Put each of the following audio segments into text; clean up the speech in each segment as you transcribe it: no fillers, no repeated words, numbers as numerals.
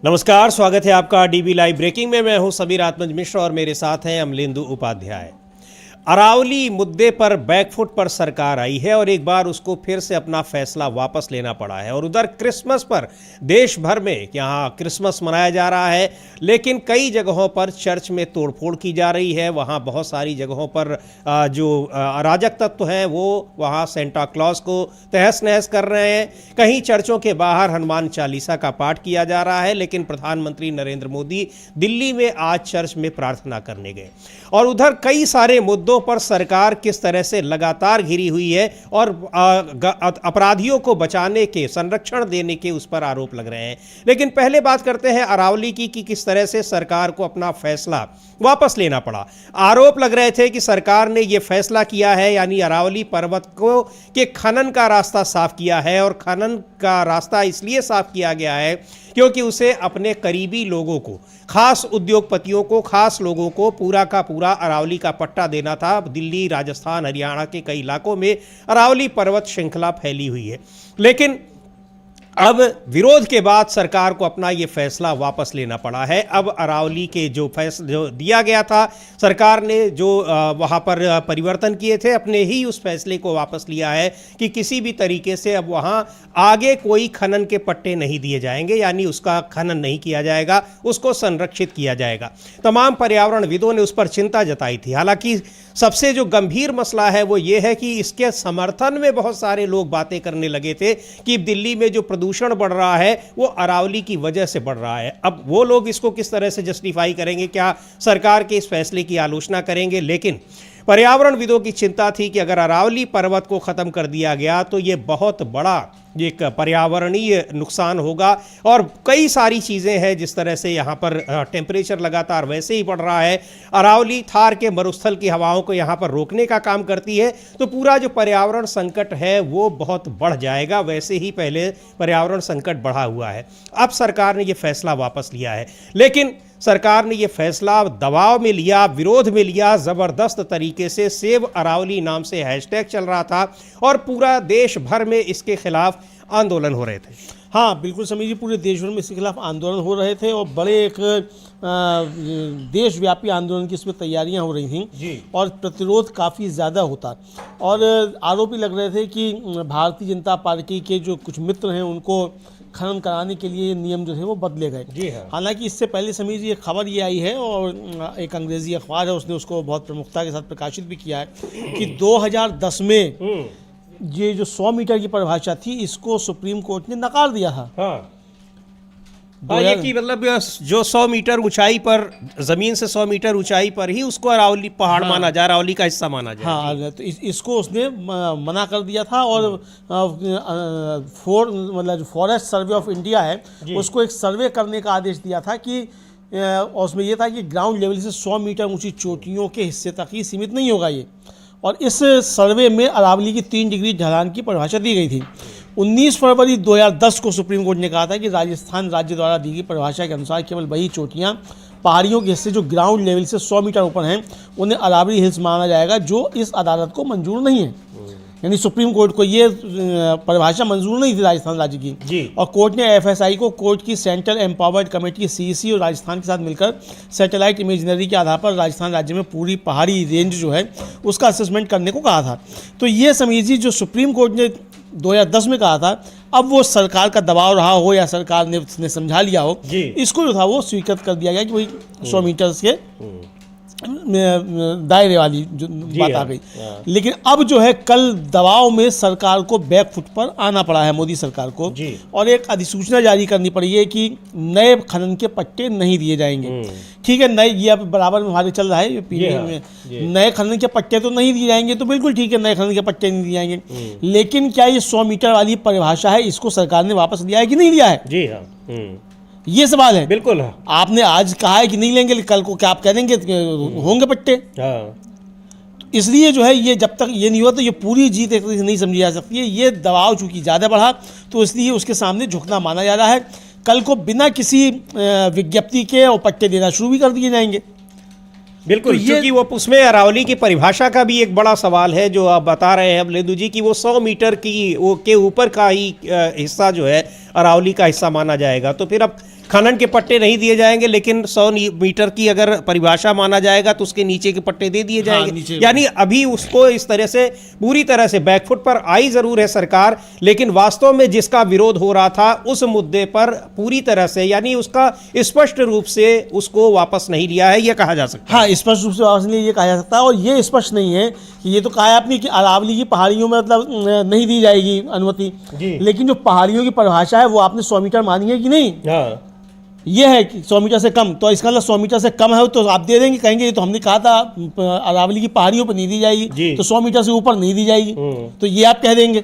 नमस्कार, स्वागत है आपका डीबी लाइव ब्रेकिंग में। मैं हूं समीर आत्मज मिश्र और मेरे साथ हैं अमलेंदु उपाध्याय। अरावली मुद्दे पर बैकफुट पर सरकार आई है और एक बार उसको फिर से अपना फैसला वापस लेना पड़ा है। और उधर क्रिसमस पर देश भर में यहाँ क्रिसमस मनाया जा रहा है, लेकिन कई जगहों पर चर्च में तोड़फोड़ की जा रही है। वहाँ बहुत सारी जगहों पर जो अराजक तत्व हैं वो वहाँ सेंटा क्लॉज को तहस नहस कर रहे हैं। कहीं चर्चों के बाहर हनुमान चालीसा का पाठ किया जा रहा है, लेकिन प्रधानमंत्री नरेंद्र मोदी दिल्ली में आज चर्च में प्रार्थना करने गए। और उधर कई सारे मुद्दों पर सरकार किस तरह से लगातार घिरी हुई है और अपराधियों को बचाने के, संरक्षण देने के उस पर आरोप लग रहे हैं। लेकिन पहले बात करते हैं अरावली की कि किस तरह से सरकार को अपना फैसला वापस लेना पड़ा। आरोप लग रहे थे कि सरकार ने यह फैसला किया है, यानी अरावली पर्वत को के खनन का रास्ता साफ किया है। और खनन का रास्ता इसलिए साफ किया गया है क्योंकि उसे अपने करीबी लोगों को, खास उद्योगपतियों को, खास लोगों को पूरा का पूरा अरावली का पट्टा देना था। दिल्ली, राजस्थान, हरियाणा के कई इलाकों में अरावली पर्वत श्रृंखला फैली हुई है। लेकिन अब विरोध के बाद सरकार को अपना ये फैसला वापस लेना पड़ा है। अब अरावली के जो दिया गया था, सरकार ने जो वहाँ पर परिवर्तन किए थे, अपने ही उस फैसले को वापस लिया है कि किसी भी तरीके से अब वहाँ आगे कोई खनन के पट्टे नहीं दिए जाएंगे, यानी उसका खनन नहीं किया जाएगा, उसको संरक्षित किया जाएगा। तमाम पर्यावरणविदों ने उस पर चिंता जताई थी। हालांकि सबसे जो गंभीर मसला है वो ये है कि इसके समर्थन में बहुत सारे लोग बातें करने लगे थे कि दिल्ली में जो प्रदूषण बढ़ रहा है वो अरावली की वजह से बढ़ रहा है। अब वो लोग इसको किस तरह से जस्टिफाई करेंगे, क्या सरकार के इस फैसले की आलोचना करेंगे? लेकिन पर्यावरणविदों की चिंता थी कि अगर अरावली पर्वत को ख़त्म कर दिया गया तो ये बहुत बड़ा एक पर्यावरणीय नुकसान होगा। और कई सारी चीज़ें हैं, जिस तरह से यहाँ पर टेम्परेचर लगातार वैसे ही बढ़ रहा है। अरावली थार के मरुस्थल की हवाओं को यहाँ पर रोकने का काम करती है, तो पूरा जो पर्यावरण संकट है वो बहुत बढ़ जाएगा। वैसे ही पहले पर्यावरण संकट बढ़ा हुआ है। अब सरकार ने ये फैसला वापस लिया है, लेकिन सरकार ने ये फैसला दबाव में लिया, विरोध में लिया। ज़बरदस्त तरीके से सेव अरावली नाम से हैशटैग चल रहा था और पूरा देश भर में इसके खिलाफ आंदोलन हो रहे थे। हाँ बिल्कुल समीर जी, पूरे देश भर में इसके खिलाफ आंदोलन हो रहे थे और बड़े एक देशव्यापी आंदोलन की इसमें तैयारियां हो रही थीं जी। और प्रतिरोध काफ़ी ज़्यादा होता और आरोप लग रहे थे कि भारतीय जनता पार्टी के जो कुछ मित्र हैं उनको खनन कराने के लिए नियम जो थे वो बदले गए जी। हालांकि इससे पहले समीर जी एक खबर ये आई है और एक अंग्रेजी अखबार है उसने उसको बहुत प्रमुखता के साथ प्रकाशित भी किया है कि 2010 में ये जो 100 मीटर की परिभाषा थी इसको सुप्रीम कोर्ट ने नकार दिया था। ये कि मतलब जो 100 मीटर ऊंचाई पर, जमीन से 100 मीटर ऊंचाई पर ही उसको अरावली पहाड़ माना जा, अरावली का हिस्सा माना जा। हाँ, तो इसको उसने मना कर दिया था। और मतलब जो फॉरेस्ट सर्वे ऑफ इंडिया है उसको एक सर्वे करने का आदेश दिया था कि उसमें यह था कि ग्राउंड लेवल से 100 मीटर ऊंची चोटियों के हिस्से तक ही सीमित नहीं होगा ये। और इस सर्वे में अरावली की 3 डिग्री ढलान की परिभाषा दी गई थी। 19 फरवरी 2010 को सुप्रीम कोर्ट ने कहा था कि राजस्थान राज्य द्वारा दी गई परिभाषा के अनुसार केवल वही चोटियां, पहाड़ियों के हिस्से जो ग्राउंड लेवल से 100 मीटर ऊपर हैं उन्हें अरावली हिल्स माना जाएगा, जो इस अदालत को मंजूर नहीं है। यानी सुप्रीम कोर्ट को ये परिभाषा मंजूर नहीं थी राजस्थान राज्य की जी। और कोर्ट ने एफएसआई को कोर्ट की सेंट्रल एम्पावर्ड कमेटी सीईसी और राजस्थान के साथ मिलकर सैटेलाइट इमेजनरी के आधार पर राजस्थान राज्य में पूरी पहाड़ी रेंज जो है उसका असेसमेंट करने को कहा था। तो ये समझिए जी, जो सुप्रीम कोर्ट ने 2010 में कहा था, अब वो सरकार का दबाव रहा हो या सरकार ने समझा लिया हो, इसको जो था वो स्वीकृत कर दिया गया कि वही 100 मीटर के दायरे वाली जो बात आ गई। लेकिन अब जो है कल दबाव में सरकार को बैकफुट पर आना पड़ा है मोदी सरकार को और एक अधिसूचना जारी करनी पड़ी है कि नए खनन के पट्टे नहीं दिए जाएंगे। ठीक है, नए ये अब बराबर में हमारे चल रहा है ये पीढ़ी में नए खनन के पट्टे तो नहीं दिए जाएंगे, तो बिल्कुल ठीक है, नए खनन के पट्टे नहीं दिए जाएंगे। लेकिन क्या ये 100 मीटर वाली परिभाषा है इसको सरकार ने वापस लिया है कि नहीं लिया है? जी हाँ, ये सवाल है। बिल्कुल, आपने आज कहा है कि नहीं लेंगे, कल को क्या आप कह देंगे होंगे पट्टे? इसलिए जो है ये जब तक ये नहीं हुआ तो ये पूरी जीत एक नहीं समझी जा सकती है। ये दबाव चूंकि ज़्यादा बढ़ा तो इसलिए उसके सामने झुकना माना जा रहा है। कल को बिना किसी विज्ञप्ति के और पट्टे देना शुरू भी कर दिए जाएंगे। बिल्कुल, तो क्योंकि वो उसमें अरावली की परिभाषा का भी एक बड़ा सवाल है जो आप बता रहे हैं अमलेंदु जी कि वो 100 मीटर की वो के ऊपर का ही हिस्सा जो है अरावली का हिस्सा माना जाएगा। तो फिर अब खनन के पट्टे नहीं दिए जाएंगे, लेकिन 100 मीटर की अगर परिभाषा माना जाएगा तो उसके नीचे के पट्टे दे दिए जाएंगे। नीचे। यानी अभी उसको इस तरह से पूरी तरह से बैकफुट पर आई जरूर है सरकार, लेकिन वास्तव में जिसका विरोध हो रहा था उस मुद्दे पर पूरी तरह से, यानी उसका स्पष्ट रूप से उसको वापस नहीं लिया है, यह कहा जा सकता है। हाँ, स्पष्ट रूप से वापस नहीं ये कहा जा सकता है। और ये स्पष्ट नहीं है कि ये तो कहा है आपने कि अरावली की पहाड़ियों में मतलब नहीं दी जाएगी अनुमति, लेकिन जो पहाड़ियों की परिभाषा है वो आपने 100 मीटर मानी है कि नहीं? हाँ। ये है कि 100 मीटर से कम, तो इसका मतलब 100 मीटर से कम है तो आप दे देंगे, कहेंगे ये तो हमने कहा था अरावली की पहाड़ियों पर नहीं दी जाएगी, तो 100 मीटर से ऊपर नहीं दी जाएगी, तो ये आप कह देंगे।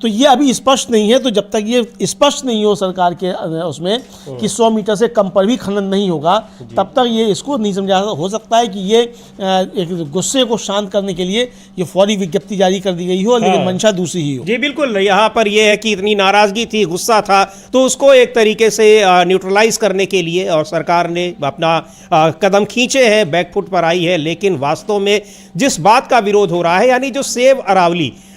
तो ये अभी स्पष्ट नहीं है। तो जब तक ये स्पष्ट नहीं हो सरकार के उसमें कि 100 मीटर से कम पर भी खनन नहीं होगा, तब तक ये इसको नहीं समझा। हो सकता है कि ये एक गुस्से को शांत करने के लिए ये फौरी विज्ञप्ति जारी कर दी गई हो, लेकिन मंशा दूसरी ही हो। जी बिल्कुल, यहाँ पर यह है कि इतनी नाराजगी थी, गुस्सा था, तो उसको एक तरीके से न्यूट्रलाइज करने के लिए और सरकार ने अपना कदम खींचे हैं, बैकफुट पर आई है। लेकिन वास्तव में जिस बात का विरोध हो रहा है, यानी जो सेव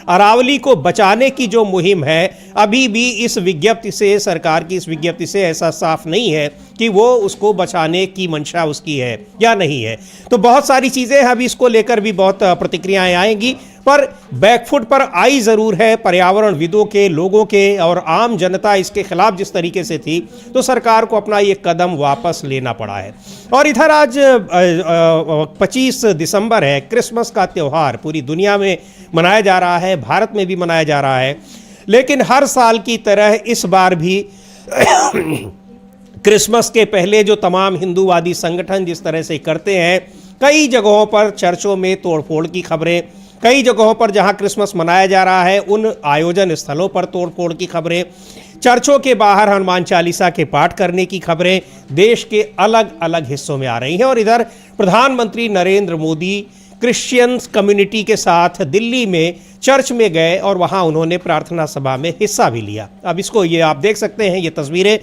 अरावली को बचाने की जो मुहिम है, अभी भी इस विज्ञप्ति से, सरकार की इस विज्ञप्ति से ऐसा साफ नहीं है कि वो उसको बचाने की मंशा उसकी है या नहीं है। तो बहुत सारी चीज़ें अभी इसको लेकर भी बहुत प्रतिक्रियाएं आएंगी, पर बैकफुट पर आई ज़रूर है। पर्यावरण विदों के, लोगों के और आम जनता इसके खिलाफ जिस तरीके से थी, तो सरकार को अपना ये कदम वापस लेना पड़ा है। और इधर आज 25 दिसंबर है, क्रिसमस का त्यौहार पूरी दुनिया में मनाया जा रहा है, भारत में भी मनाया जा रहा है। लेकिन हर साल की तरह इस बार भी क्रिसमस के पहले जो तमाम हिंदूवादी संगठन जिस तरह से करते हैं, कई जगहों पर चर्चों में तोड़फोड़ की खबरें, कई जगहों पर जहां क्रिसमस मनाया जा रहा है उन आयोजन स्थलों पर तोड़फोड़ की खबरें, चर्चों के बाहर हनुमान चालीसा के पाठ करने की खबरें देश के अलग अलग हिस्सों में आ रही हैं। और इधर प्रधानमंत्री नरेंद्र मोदी क्रिश्चियन कम्युनिटी के साथ दिल्ली में चर्च में गए और वहां उन्होंने प्रार्थना सभा में हिस्सा भी लिया। अब इसको ये आप देख सकते हैं, ये तस्वीरें,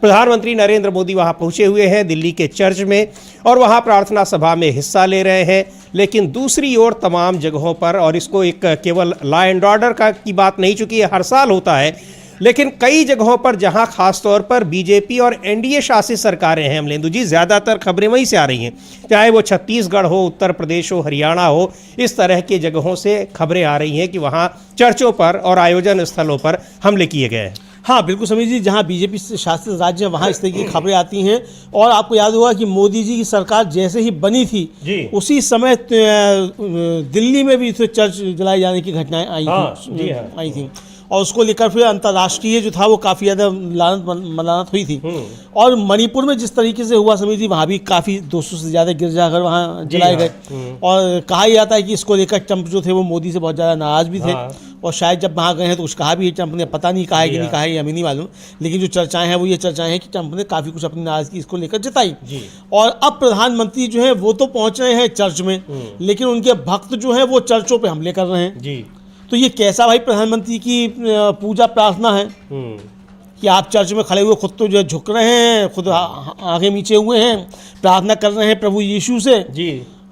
प्रधानमंत्री नरेंद्र मोदी वहां पहुंचे हुए हैं दिल्ली के चर्च में और वहां प्रार्थना सभा में हिस्सा ले रहे हैं। लेकिन दूसरी ओर तमाम जगहों पर, और इसको एक केवल लॉ एंड ऑर्डर की बात नहीं, चूंकि ये हर साल होता है, लेकिन कई जगहों पर जहां खास तौर पर बीजेपी और एनडीए शासित सरकारें हैं, अमलेंदु जी, ज़्यादातर खबरें वहीं से आ रही हैं, चाहे वो छत्तीसगढ़ हो, उत्तर प्रदेश हो, हरियाणा हो, इस तरह के जगहों से खबरें आ रही हैं कि वहां चर्चों पर और आयोजन स्थलों पर हमले किए गए हैं। हाँ बिल्कुल समीर जी, जहाँ बीजेपी से शासित राज्य है वहाँ इस तरह की खबरें आती हैं। और आपको याद होगा कि मोदी जी की सरकार जैसे ही बनी थी उसी समय दिल्ली में भी चर्च जलाए जाने की घटनाएं आई थी और उसको लेकर फिर अंतर्राष्ट्रीय जो था वो काफ़ी ज़्यादा मलानत हुई थी। और मणिपुर में जिस तरीके से हुआ समीर जी, वहाँ भी काफ़ी 200 से ज़्यादा गिरजाघर वहाँ जलाए गए। और कहा जाता है कि इसको लेकर ट्रंप जो थे वो मोदी से बहुत ज़्यादा नाराज़ भी थे। और शायद जब वहाँ गए हैं तो कुछ कहा भी है ट्रंप ने, पता नहीं कहा है कि नहीं कहा है, हमें नहीं मालूम, लेकिन जो चर्चाएं हैं वो ये चर्चाएं हैं कि ट्रंप ने काफ़ी कुछ अपनी नाराज़गी इसको लेकर जताई। और अब प्रधानमंत्री जो है वो तो पहुँच रहे हैं चर्च में, लेकिन उनके भक्त जो है वो चर्चों पर हमले कर रहे हैं। तो ये कैसा भाई प्रधानमंत्री की पूजा प्रार्थना है कि आप चर्च में खड़े हुए खुद तो जो झुक रहे हैं, खुद आगे नीचे हुए हैं, प्रार्थना कर रहे हैं प्रभु यीशु से,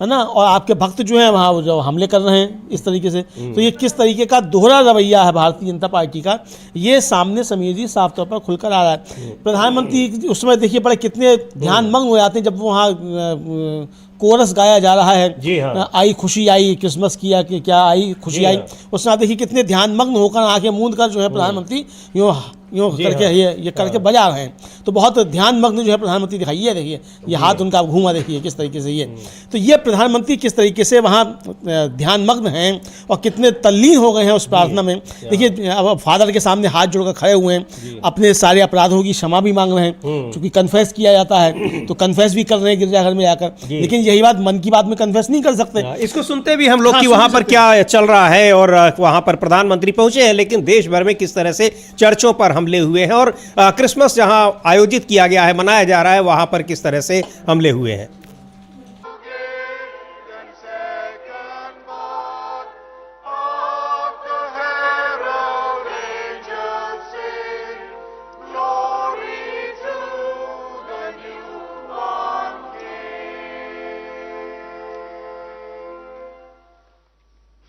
है ना, और आपके भक्त जो हैं वहाँ जो हमले कर रहे हैं इस तरीके से। तो ये किस तरीके का दोहरा रवैया है भारतीय जनता पार्टी का, ये सामने समीर जी साफ तौर पर खुलकर आ रहा है। प्रधानमंत्री उस समय देखिए बड़े कितने ध्यानमग्न हो जाते हैं जब वहाँ कोरस गाया जा रहा है, जी हाँ। आई खुशी आई, क्रिसमस की क्या आई खुशी आई, उसमें आप देखिए कितने ध्यानमग्न होकर आंखें मूंद कर जो है प्रधानमंत्री यूँ करके ये करके बजा रहे हैं। तो बहुत ध्यानमग्न जो है प्रधानमंत्री दिखाई, ये देखिए ये हाथ उनका घूमा, देखिए किस तरीके से ये। तो ये प्रधानमंत्री किस तरीके से वहाँ ध्यानमग्न हैं और कितने तल्लीन हो गए हैं उस प्रार्थना में। देखिए अब फादर के सामने हाथ जोड़कर खड़े हुए हैं, अपने सारे अपराधों की क्षमा भी मांग रहे हैं, क्योंकि कन्फेस किया जाता है तो कन्फेस भी कर रहे हैं गिरजाघर में जाकर। लेकिन यही बात मन की बात में कन्फेस नहीं कर सकते। इसको सुनते भी हम लोग कि वहाँ पर क्या चल रहा है और वहाँ पर प्रधानमंत्री पहुंचे हैं, लेकिन देश भर में किस तरह से चर्चों पर हमले हुए हैं और क्रिसमस जहां आयोजित किया गया है, मनाया जा रहा है, वहां पर किस तरह से हमले हुए हैं।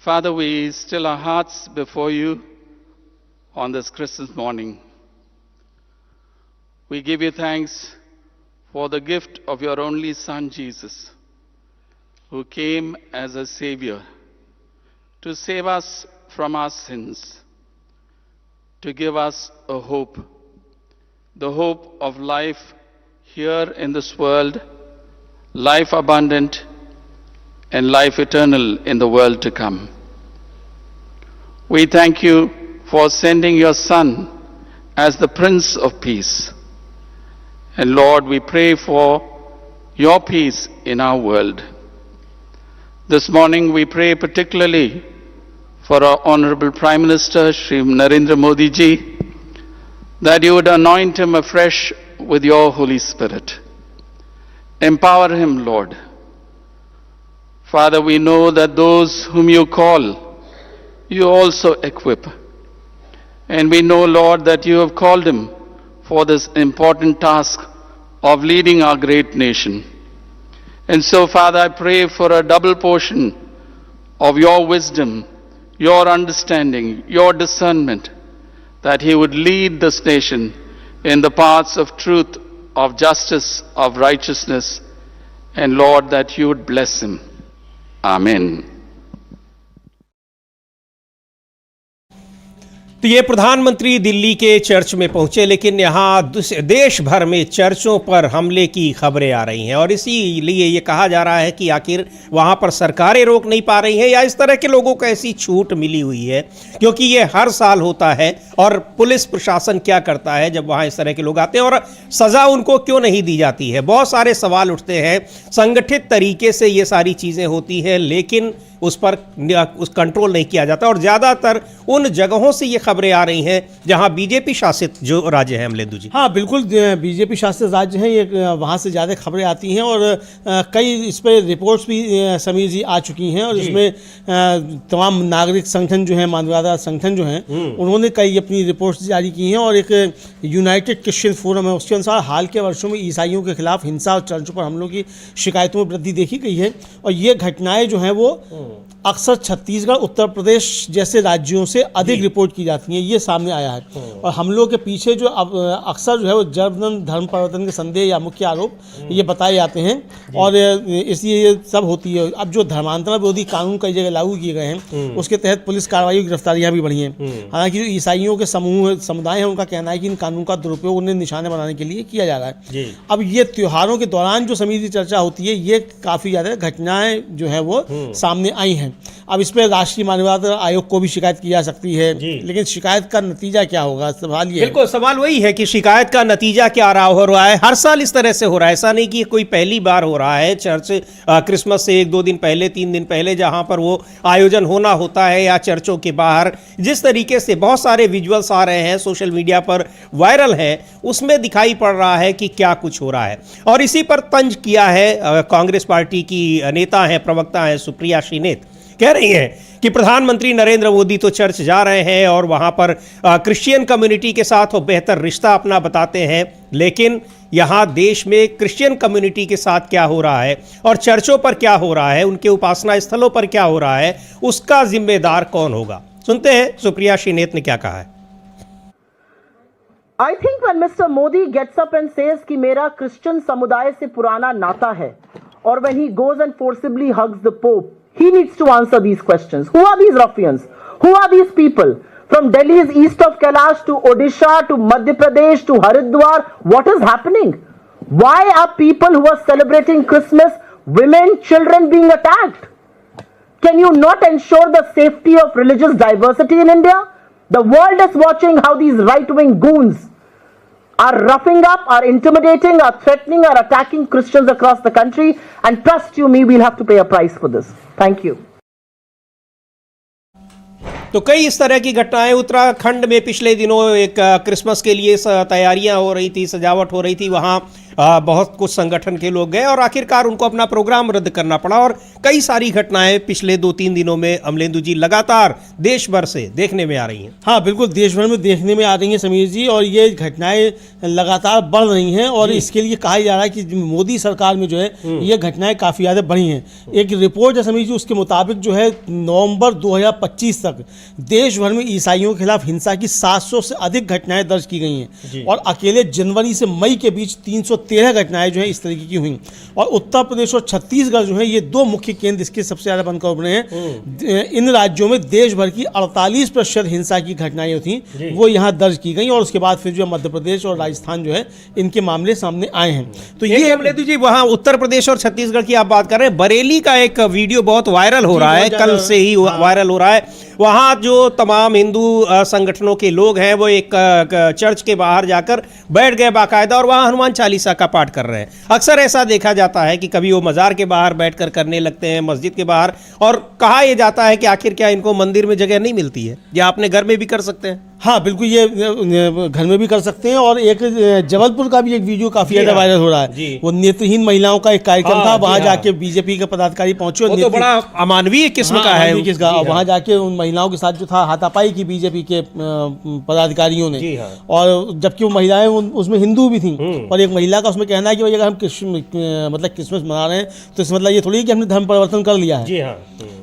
Father, we still our hearts before you on this Christmas morning. we give you thanks for the gift of your only Son, Jesus, who came as a Savior to save us from our sins, to give us a hope, the hope of life here in this world, life abundant, and life eternal in the world to come. We thank you for sending your Son as the Prince of Peace. And Lord, we pray for your peace in our world. This morning we pray particularly for our Honorable Prime Minister, Shri Narendra Modi ji, that you would anoint him afresh with your Holy Spirit. Empower him, Lord. Father, we know that those whom you call, you also equip. And we know, Lord, that you have called him for this important task of leading our great nation. And so, Father, I pray for a double portion of your wisdom, your understanding, your discernment, that he would lead this nation in the paths of truth, of justice, of righteousness, and Lord, that you would bless him. Amen. तो ये प्रधानमंत्री दिल्ली के church में पहुंचे, लेकिन यहाँ देश भर में चर्चों पर हमले की खबरें आ रही हैं और इसीलिए ये कहा जा रहा है कि आखिर वहाँ पर सरकारें रोक नहीं पा रही हैं या इस तरह के लोगों को ऐसी छूट मिली हुई है, क्योंकि ये हर साल होता है। और पुलिस प्रशासन क्या करता है जब वहाँ इस तरह के लोग आते हैं और सज़ा उनको क्यों नहीं दी जाती है? बहुत सारे सवाल उठते हैं। संगठित तरीके से ये सारी चीज़ें होती हैं, लेकिन उस पर कंट्रोल नहीं किया जाता और ज़्यादातर उन जगहों से ये खबरें आ रही हैं जहां बीजेपी शासित जो राज्य हैं। अमलेंदु जी, हाँ बिल्कुल, बीजेपी शासित राज्य हैं, ये वहाँ से ज़्यादा खबरें आती हैं और कई इस पर रिपोर्ट्स भी समीर जी आ चुकी हैं और इसमें तमाम नागरिक संगठन जो हैं, मानवाधिकार संगठन जो हैं, उन्होंने कई अपनी रिपोर्ट्स जारी की हैं और एक यूनाइटेड क्रिश्चियन फोरम है, उसके अनुसार हाल के वर्षों में ईसाइयों के खिलाफ हिंसा और चर्चों पर हमलों की शिकायतों में वृद्धि देखी गई है और ये घटनाएं जो हैं वो अक्सर छत्तीसगढ़, उत्तर प्रदेश जैसे राज्यों से अधिक रिपोर्ट की जाती हैं, ये सामने आया है। और हमलों के पीछे जो अक्सर जो है वो जबरन धर्म परिवर्तन के संदेह या मुख्य आरोप ये बताए जाते हैं और इसलिए ये सब होती है। अब जो धर्मांतरण विरोधी कानून कई जगह लागू किए गए हैं, उसके तहत पुलिस कार्रवाई, गिरफ्तारियां भी बढ़ी हैं। हालांकि जो ईसाइयों के समुदाय हैं, उनका कहना है कि इन कानून का दुरुपयोग उन्हें निशाने बनाने के लिए किया जा रहा है। अब ये त्योहारों के दौरान जो समिति चर्चा होती है, ये काफ़ी ज़्यादा घटनाएं जो है वो सामने आई हैं। अब इस पर राष्ट्रीय मानवाधिकार आयोग को भी शिकायत की जा सकती है, लेकिन शिकायत का नतीजा क्या होगा, सवाल ये बिल्कुल सवाल वही है कि शिकायत का नतीजा क्या हो रहा है। हर साल इस तरह से हो रहा है, ऐसा नहीं कि कोई पहली बार हो रहा है। चर्च क्रिसमस से 1-2 दिन पहले, 3 दिन पहले जहां पर वो आयोजन होना होता है या चर्चों के बाहर जिस तरीके से बहुत सारे विजुअल्स आ रहे हैं, सोशल मीडिया पर वायरल है, उसमें दिखाई पड़ रहा है कि क्या कुछ हो रहा है। और इसी पर तंज किया है कांग्रेस पार्टी की नेता हैं, प्रवक्ता हैं सुप्रिया श्रीनेत, कह रही हैं कि प्रधानमंत्री नरेंद्र मोदी तो चर्च जा रहे हैं और वहां पर क्रिश्चियन कम्युनिटी के साथ वो बेहतर रिश्ता अपना बताते हैं, लेकिन यहां देश में क्रिश्चियन कम्युनिटी के साथ क्या हो रहा है और चर्चों पर क्या हो रहा है, उनके उपासना स्थलों पर क्या हो रहा है, उसका जिम्मेदार कौन होगा? सुनते हैं सुप्रिया श्रीनेत ने क्या कहा है। I think when Mr. Modi gets up and says कि मेरा क्रिश्चियन समुदाय से पुराना नाता है, और when he goes and forcibly hugs the Pope, he needs to answer these questions. Who are these ruffians? Who are these people? From Delhi's east of Kailash to Odisha to Madhya Pradesh to Haridwar, what is happening? Why are people who are celebrating Christmas, women, children being attacked? Can you not ensure the safety of religious diversity in India? The world is watching how these right-wing goons are roughing up, are intimidating, are threatening, are attacking Christians across the country, and trust you me, we'll have to pay a price for this. Thank you. तो कई इस तरह की घटनाएं उत्तराखंड में पिछले दिनों एक क्रिसमस के लिए तैयारियां हो रही थी, सजावट हो रही थी, वहां बहुत कुछ संगठन के लोग गए और आखिरकार उनको अपना प्रोग्राम रद्द करना पड़ा और कई सारी घटनाएं पिछले 2-3 दिनों में अमलेंदु जी लगातार देश भर से देखने में आ रही हैं। हाँ बिल्कुल, देश भर में देखने में आ रही हैं समीर जी, और ये घटनाएं लगातार बढ़ रही हैं और इसके लिए कहा जा रहा है कि मोदी सरकार में जो है ये घटनाएं काफ़ी ज़्यादा बढ़ी हैं। एक रिपोर्ट है समीर जी, उसके मुताबिक जो है नवंबर 2025 तक देश भर में ईसाइयों के खिलाफ हिंसा की 700 से अधिक घटनाएं दर्ज की गई हैं और अकेले जनवरी से मई के बीच 313 घटनाएं जो है इस तरीके की हुई। और उत्तर प्रदेश और छत्तीसगढ़ जो है ये दो मुख्य केंद्र इसके सबसे ज़्यादा बनकर उभरे हैं। इन राज्यों में देश भर की 48% हिंसा की घटनाएं थी वो यहाँ दर्ज की गई और उसके बाद फिर जो मध्य प्रदेश और राजस्थान जो है इनके मामले सामने आए हैं। तो ये अमलेंदु जी, वहाँ उत्तर प्रदेश और छत्तीसगढ़ की आप बात कर रहे हैं, बरेली का एक वीडियो बहुत वायरल हो रहा है, कल से ही वायरल हो रहा है। वहाँ जो तमाम हिंदू संगठनों के लोग हैं वो एक चर्च के बाहर जाकर बैठ गए बाकायदा और वहाँ हनुमान चालीसा का पाठ कर रहे हैं। अक्सर ऐसा देखा जाता है कि कभी वो मज़ार के बाहर बैठकर करने लगते हैं, मस्जिद के बाहर, और कहा यह जाता है कि आखिर क्या इनको मंदिर में जगह नहीं मिलती है, या अपने घर में भी कर सकते हैं? हाँ बिल्कुल, ये घर में भी कर सकते हैं। और एक जबलपुर का भी एक वीडियो काफी ज्यादा वायरल हो रहा है, वो नेत्रहीन महिलाओं का एक कार्यक्रम था, वहां जाके बीजेपी के पदाधिकारी पहुंचे, वो तो बड़ा अमानवीय किस्म का है, वहां जाके उन महिलाओं के साथ जो था हाथापाई की बीजेपी के पदाधिकारियों ने। और जबकि वो महिलाएं उसमें हिंदू भी थी, और एक महिला का उसमें कहना है कि भाई अगर हम क्रिसमस मना रहे हैं तो इस मतलब ये थोड़ी कि हमने धर्म परिवर्तन कर लिया है।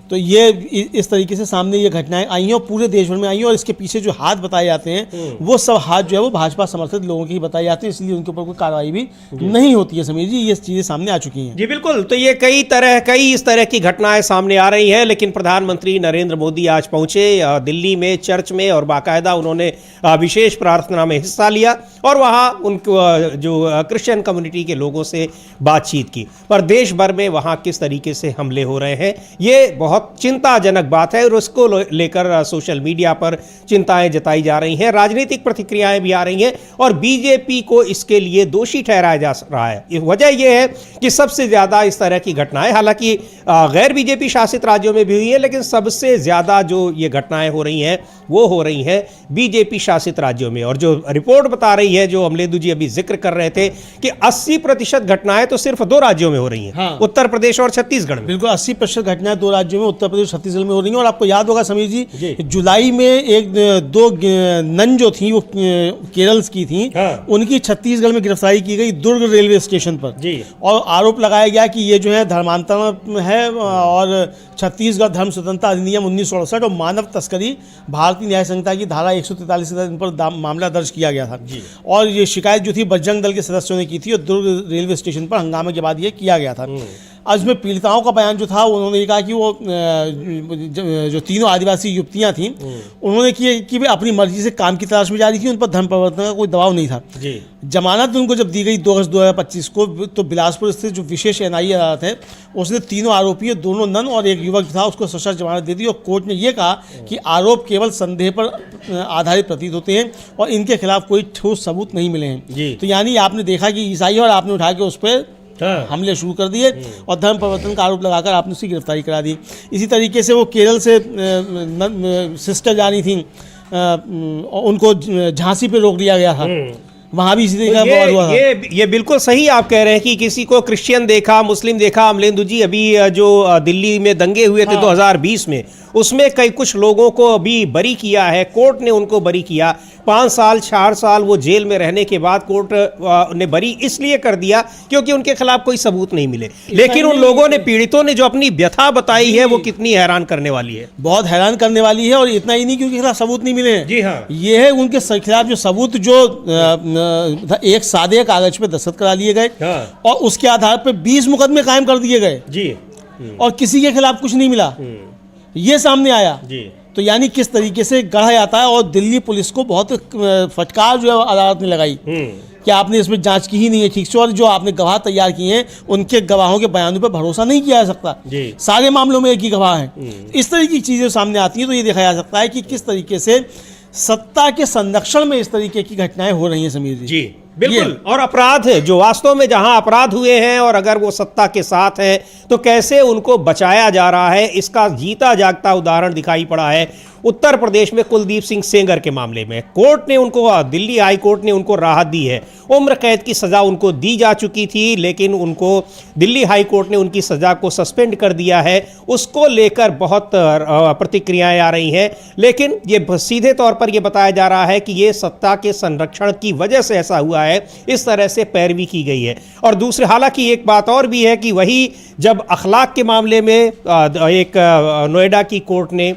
तो ये इस तरीके से सामने ये घटनाएं आई हैं और पूरे देश भर में आई हैं, और इसके पीछे जो हाथ बताए जाते हैं वो सब हाथ जो है वो भाजपा समर्थित लोगों के ही बताए जाते हैं, इसलिए उनके ऊपर कोई कार्रवाई भी नहीं होती है। समीर जी, ये चीजें सामने आ चुकी हैं। जी बिल्कुल, तो ये कई इस तरह की घटनाएं सामने आ रही हैं, लेकिन प्रधानमंत्री नरेंद्र मोदी आज पहुंचे दिल्ली में चर्च में और बाकायदा उन्होंने विशेष प्रार्थना में हिस्सा लिया और वहाँ उनको जो क्रिश्चियन कम्युनिटी के लोगों से बातचीत की। पर देश भर में वहाँ किस तरीके से हमले हो रहे हैं ये बहुत चिंताजनक बात है और उसको लेकर सोशल मीडिया पर चिंताएं जताई जा रही हैं, राजनीतिक प्रतिक्रियाएं भी आ रही हैं और बीजेपी को इसके लिए दोषी ठहराया जा रहा है। वजह यह है कि सबसे ज्यादा इस तरह की घटनाएं हालांकि गैर बीजेपी शासित राज्यों में भी हुई है, लेकिन सबसे ज्यादा जो ये घटनाएं हो रही हैं वो हो रही हैं बीजेपी शासित राज्यों में। और जो रिपोर्ट बता रही है, जो अमलेंदु जी अभी जिक्र कर रहे थे, कि 80% घटनाएं तो सिर्फ 2 राज्यों में हो रही हैं। हाँ। उत्तर प्रदेश और छत्तीसगढ़ में। बिल्कुल, 80% घटनाएं 2 राज्यों में, उत्तर प्रदेश छत्तीसगढ़ में हो रही हैं। और आपको याद होगा समीर जी, जुलाई में 2 नन जो थी वो केरल की थी। हाँ। उनकी छत्तीसगढ़ में गिरफ्तारी की गई दुर्ग रेलवे स्टेशन पर जी। और आरोप लगाया गया कि ये जो है धर्मांतरण है और छत्तीसगढ़ धर्म स्वतंत्रता अधिनियम 1968 और मानव तस्करी भारतीय न्याय संहिता की धारा 143 के तहत पर मामला दर्ज किया गया था जी। और ये शिकायत जो थी बजरंग दल के सदस्यों ने की थी और दुर्ग रेलवे स्टेशन पर हंगामे के बाद ये किया गया था। आज उसमें पीड़िताओं का बयान जो था, उन्होंने ये कहा कि वो जो तीनों आदिवासी युवतियां थीं उन्होंने कि वे अपनी मर्जी से काम की तलाश में जा रही थी, उन पर धर्म परिवर्तन का कोई दबाव नहीं था जी। जमानत उनको जब दी गई 2 अगस्त 2025 को, तो बिलासपुर स्थित जो विशेष NIA अदालत है उसने तीनों आरोपियों, दोनों नन और एक युवक था, उसको सशर्त जमानत दे दी। और कोर्ट ने यह कहा कि आरोप केवल संदेह पर आधारित प्रतीत होते हैं और इनके खिलाफ कोई ठोस सबूत नहीं मिले हैं। तो यानी आपने देखा कि ईसाई और आपने उठा के उस पर हमले शुरू कर दिए और धर्म परिवर्तन का आरोप लगाकर आपने उसकी गिरफ्तारी करा दी। इसी तरीके से वो केरल से सिस्टर जानी थी, उनको झांसी पे रोक दिया गया था, वहां भी इसी तरीके का हुआ था। ये बिल्कुल सही आप कह रहे हैं कि किसी को क्रिश्चियन देखा, मुस्लिम देखा। अमलेंदु जी, अभी जो दिल्ली में दंगे हुए थे 2020 में, उसमें कुछ लोगों को अभी बरी किया है, कोर्ट ने उनको बरी किया। 5 साल 4 साल वो जेल में रहने के बाद कोर्ट ने बरी इसलिए कर दिया क्योंकि उनके खिलाफ कोई सबूत नहीं मिले। लेकिन उन लोगों ने, पीड़ितों ने जो अपनी व्यथा बताई है वो कितनी हैरान करने वाली है, बहुत हैरान करने वाली है। और इतना ही नहीं कि उनके खिलाफ सबूत नहीं मिले हैं जी। हाँ, ये है उनके खिलाफ जो सबूत जो एक सादे कागज पे दस्तखत करा लिए गए। हाँ। और उसके आधार पर 20 मुकदमे कायम कर दिए गए जी। और किसी के खिलाफ कुछ नहीं मिला, ये सामने आया जी। तो यानी किस तरीके से गढ़ा जाता है। और दिल्ली पुलिस को बहुत फटकार जो है अदालत ने लगाई कि आपने इसमें जांच की ही नहीं है ठीक से, और जो आपने गवाह तैयार किए हैं उनके गवाहों के बयानों पर भरोसा नहीं किया जा सकता जी। सारे मामलों में एक ही गवाह है। इस तरह की चीजें सामने आती हैं तो ये देखा जा सकता है कि किस तरीके से सत्ता के संरक्षण में इस तरीके की घटनाएं हो रही हैं समीर जी। बिल्कुल। और अपराध है जो वास्तव में जहां अपराध हुए हैं और अगर वो सत्ता के साथ है तो कैसे उनको बचाया जा रहा है, इसका जीता जागता उदाहरण दिखाई पड़ा है उत्तर प्रदेश में कुलदीप सिंह सेंगर के मामले में कोर्ट ने उनको, दिल्ली हाई कोर्ट ने उनको राहत दी है। उम्र कैद की सज़ा उनको दी जा चुकी थी, लेकिन उनको दिल्ली हाई कोर्ट ने उनकी सज़ा को सस्पेंड कर दिया है। उसको लेकर बहुत प्रतिक्रियाएं आ रही हैं, लेकिन ये सीधे तौर पर यह बताया जा रहा है कि ये सत्ता के संरक्षण की वजह से ऐसा हुआ है, इस तरह से पैरवी की गई है। और दूसरे, हालांकि एक बात और भी है कि वही जब अखलाक के मामले में एक नोएडा की कोर्ट ने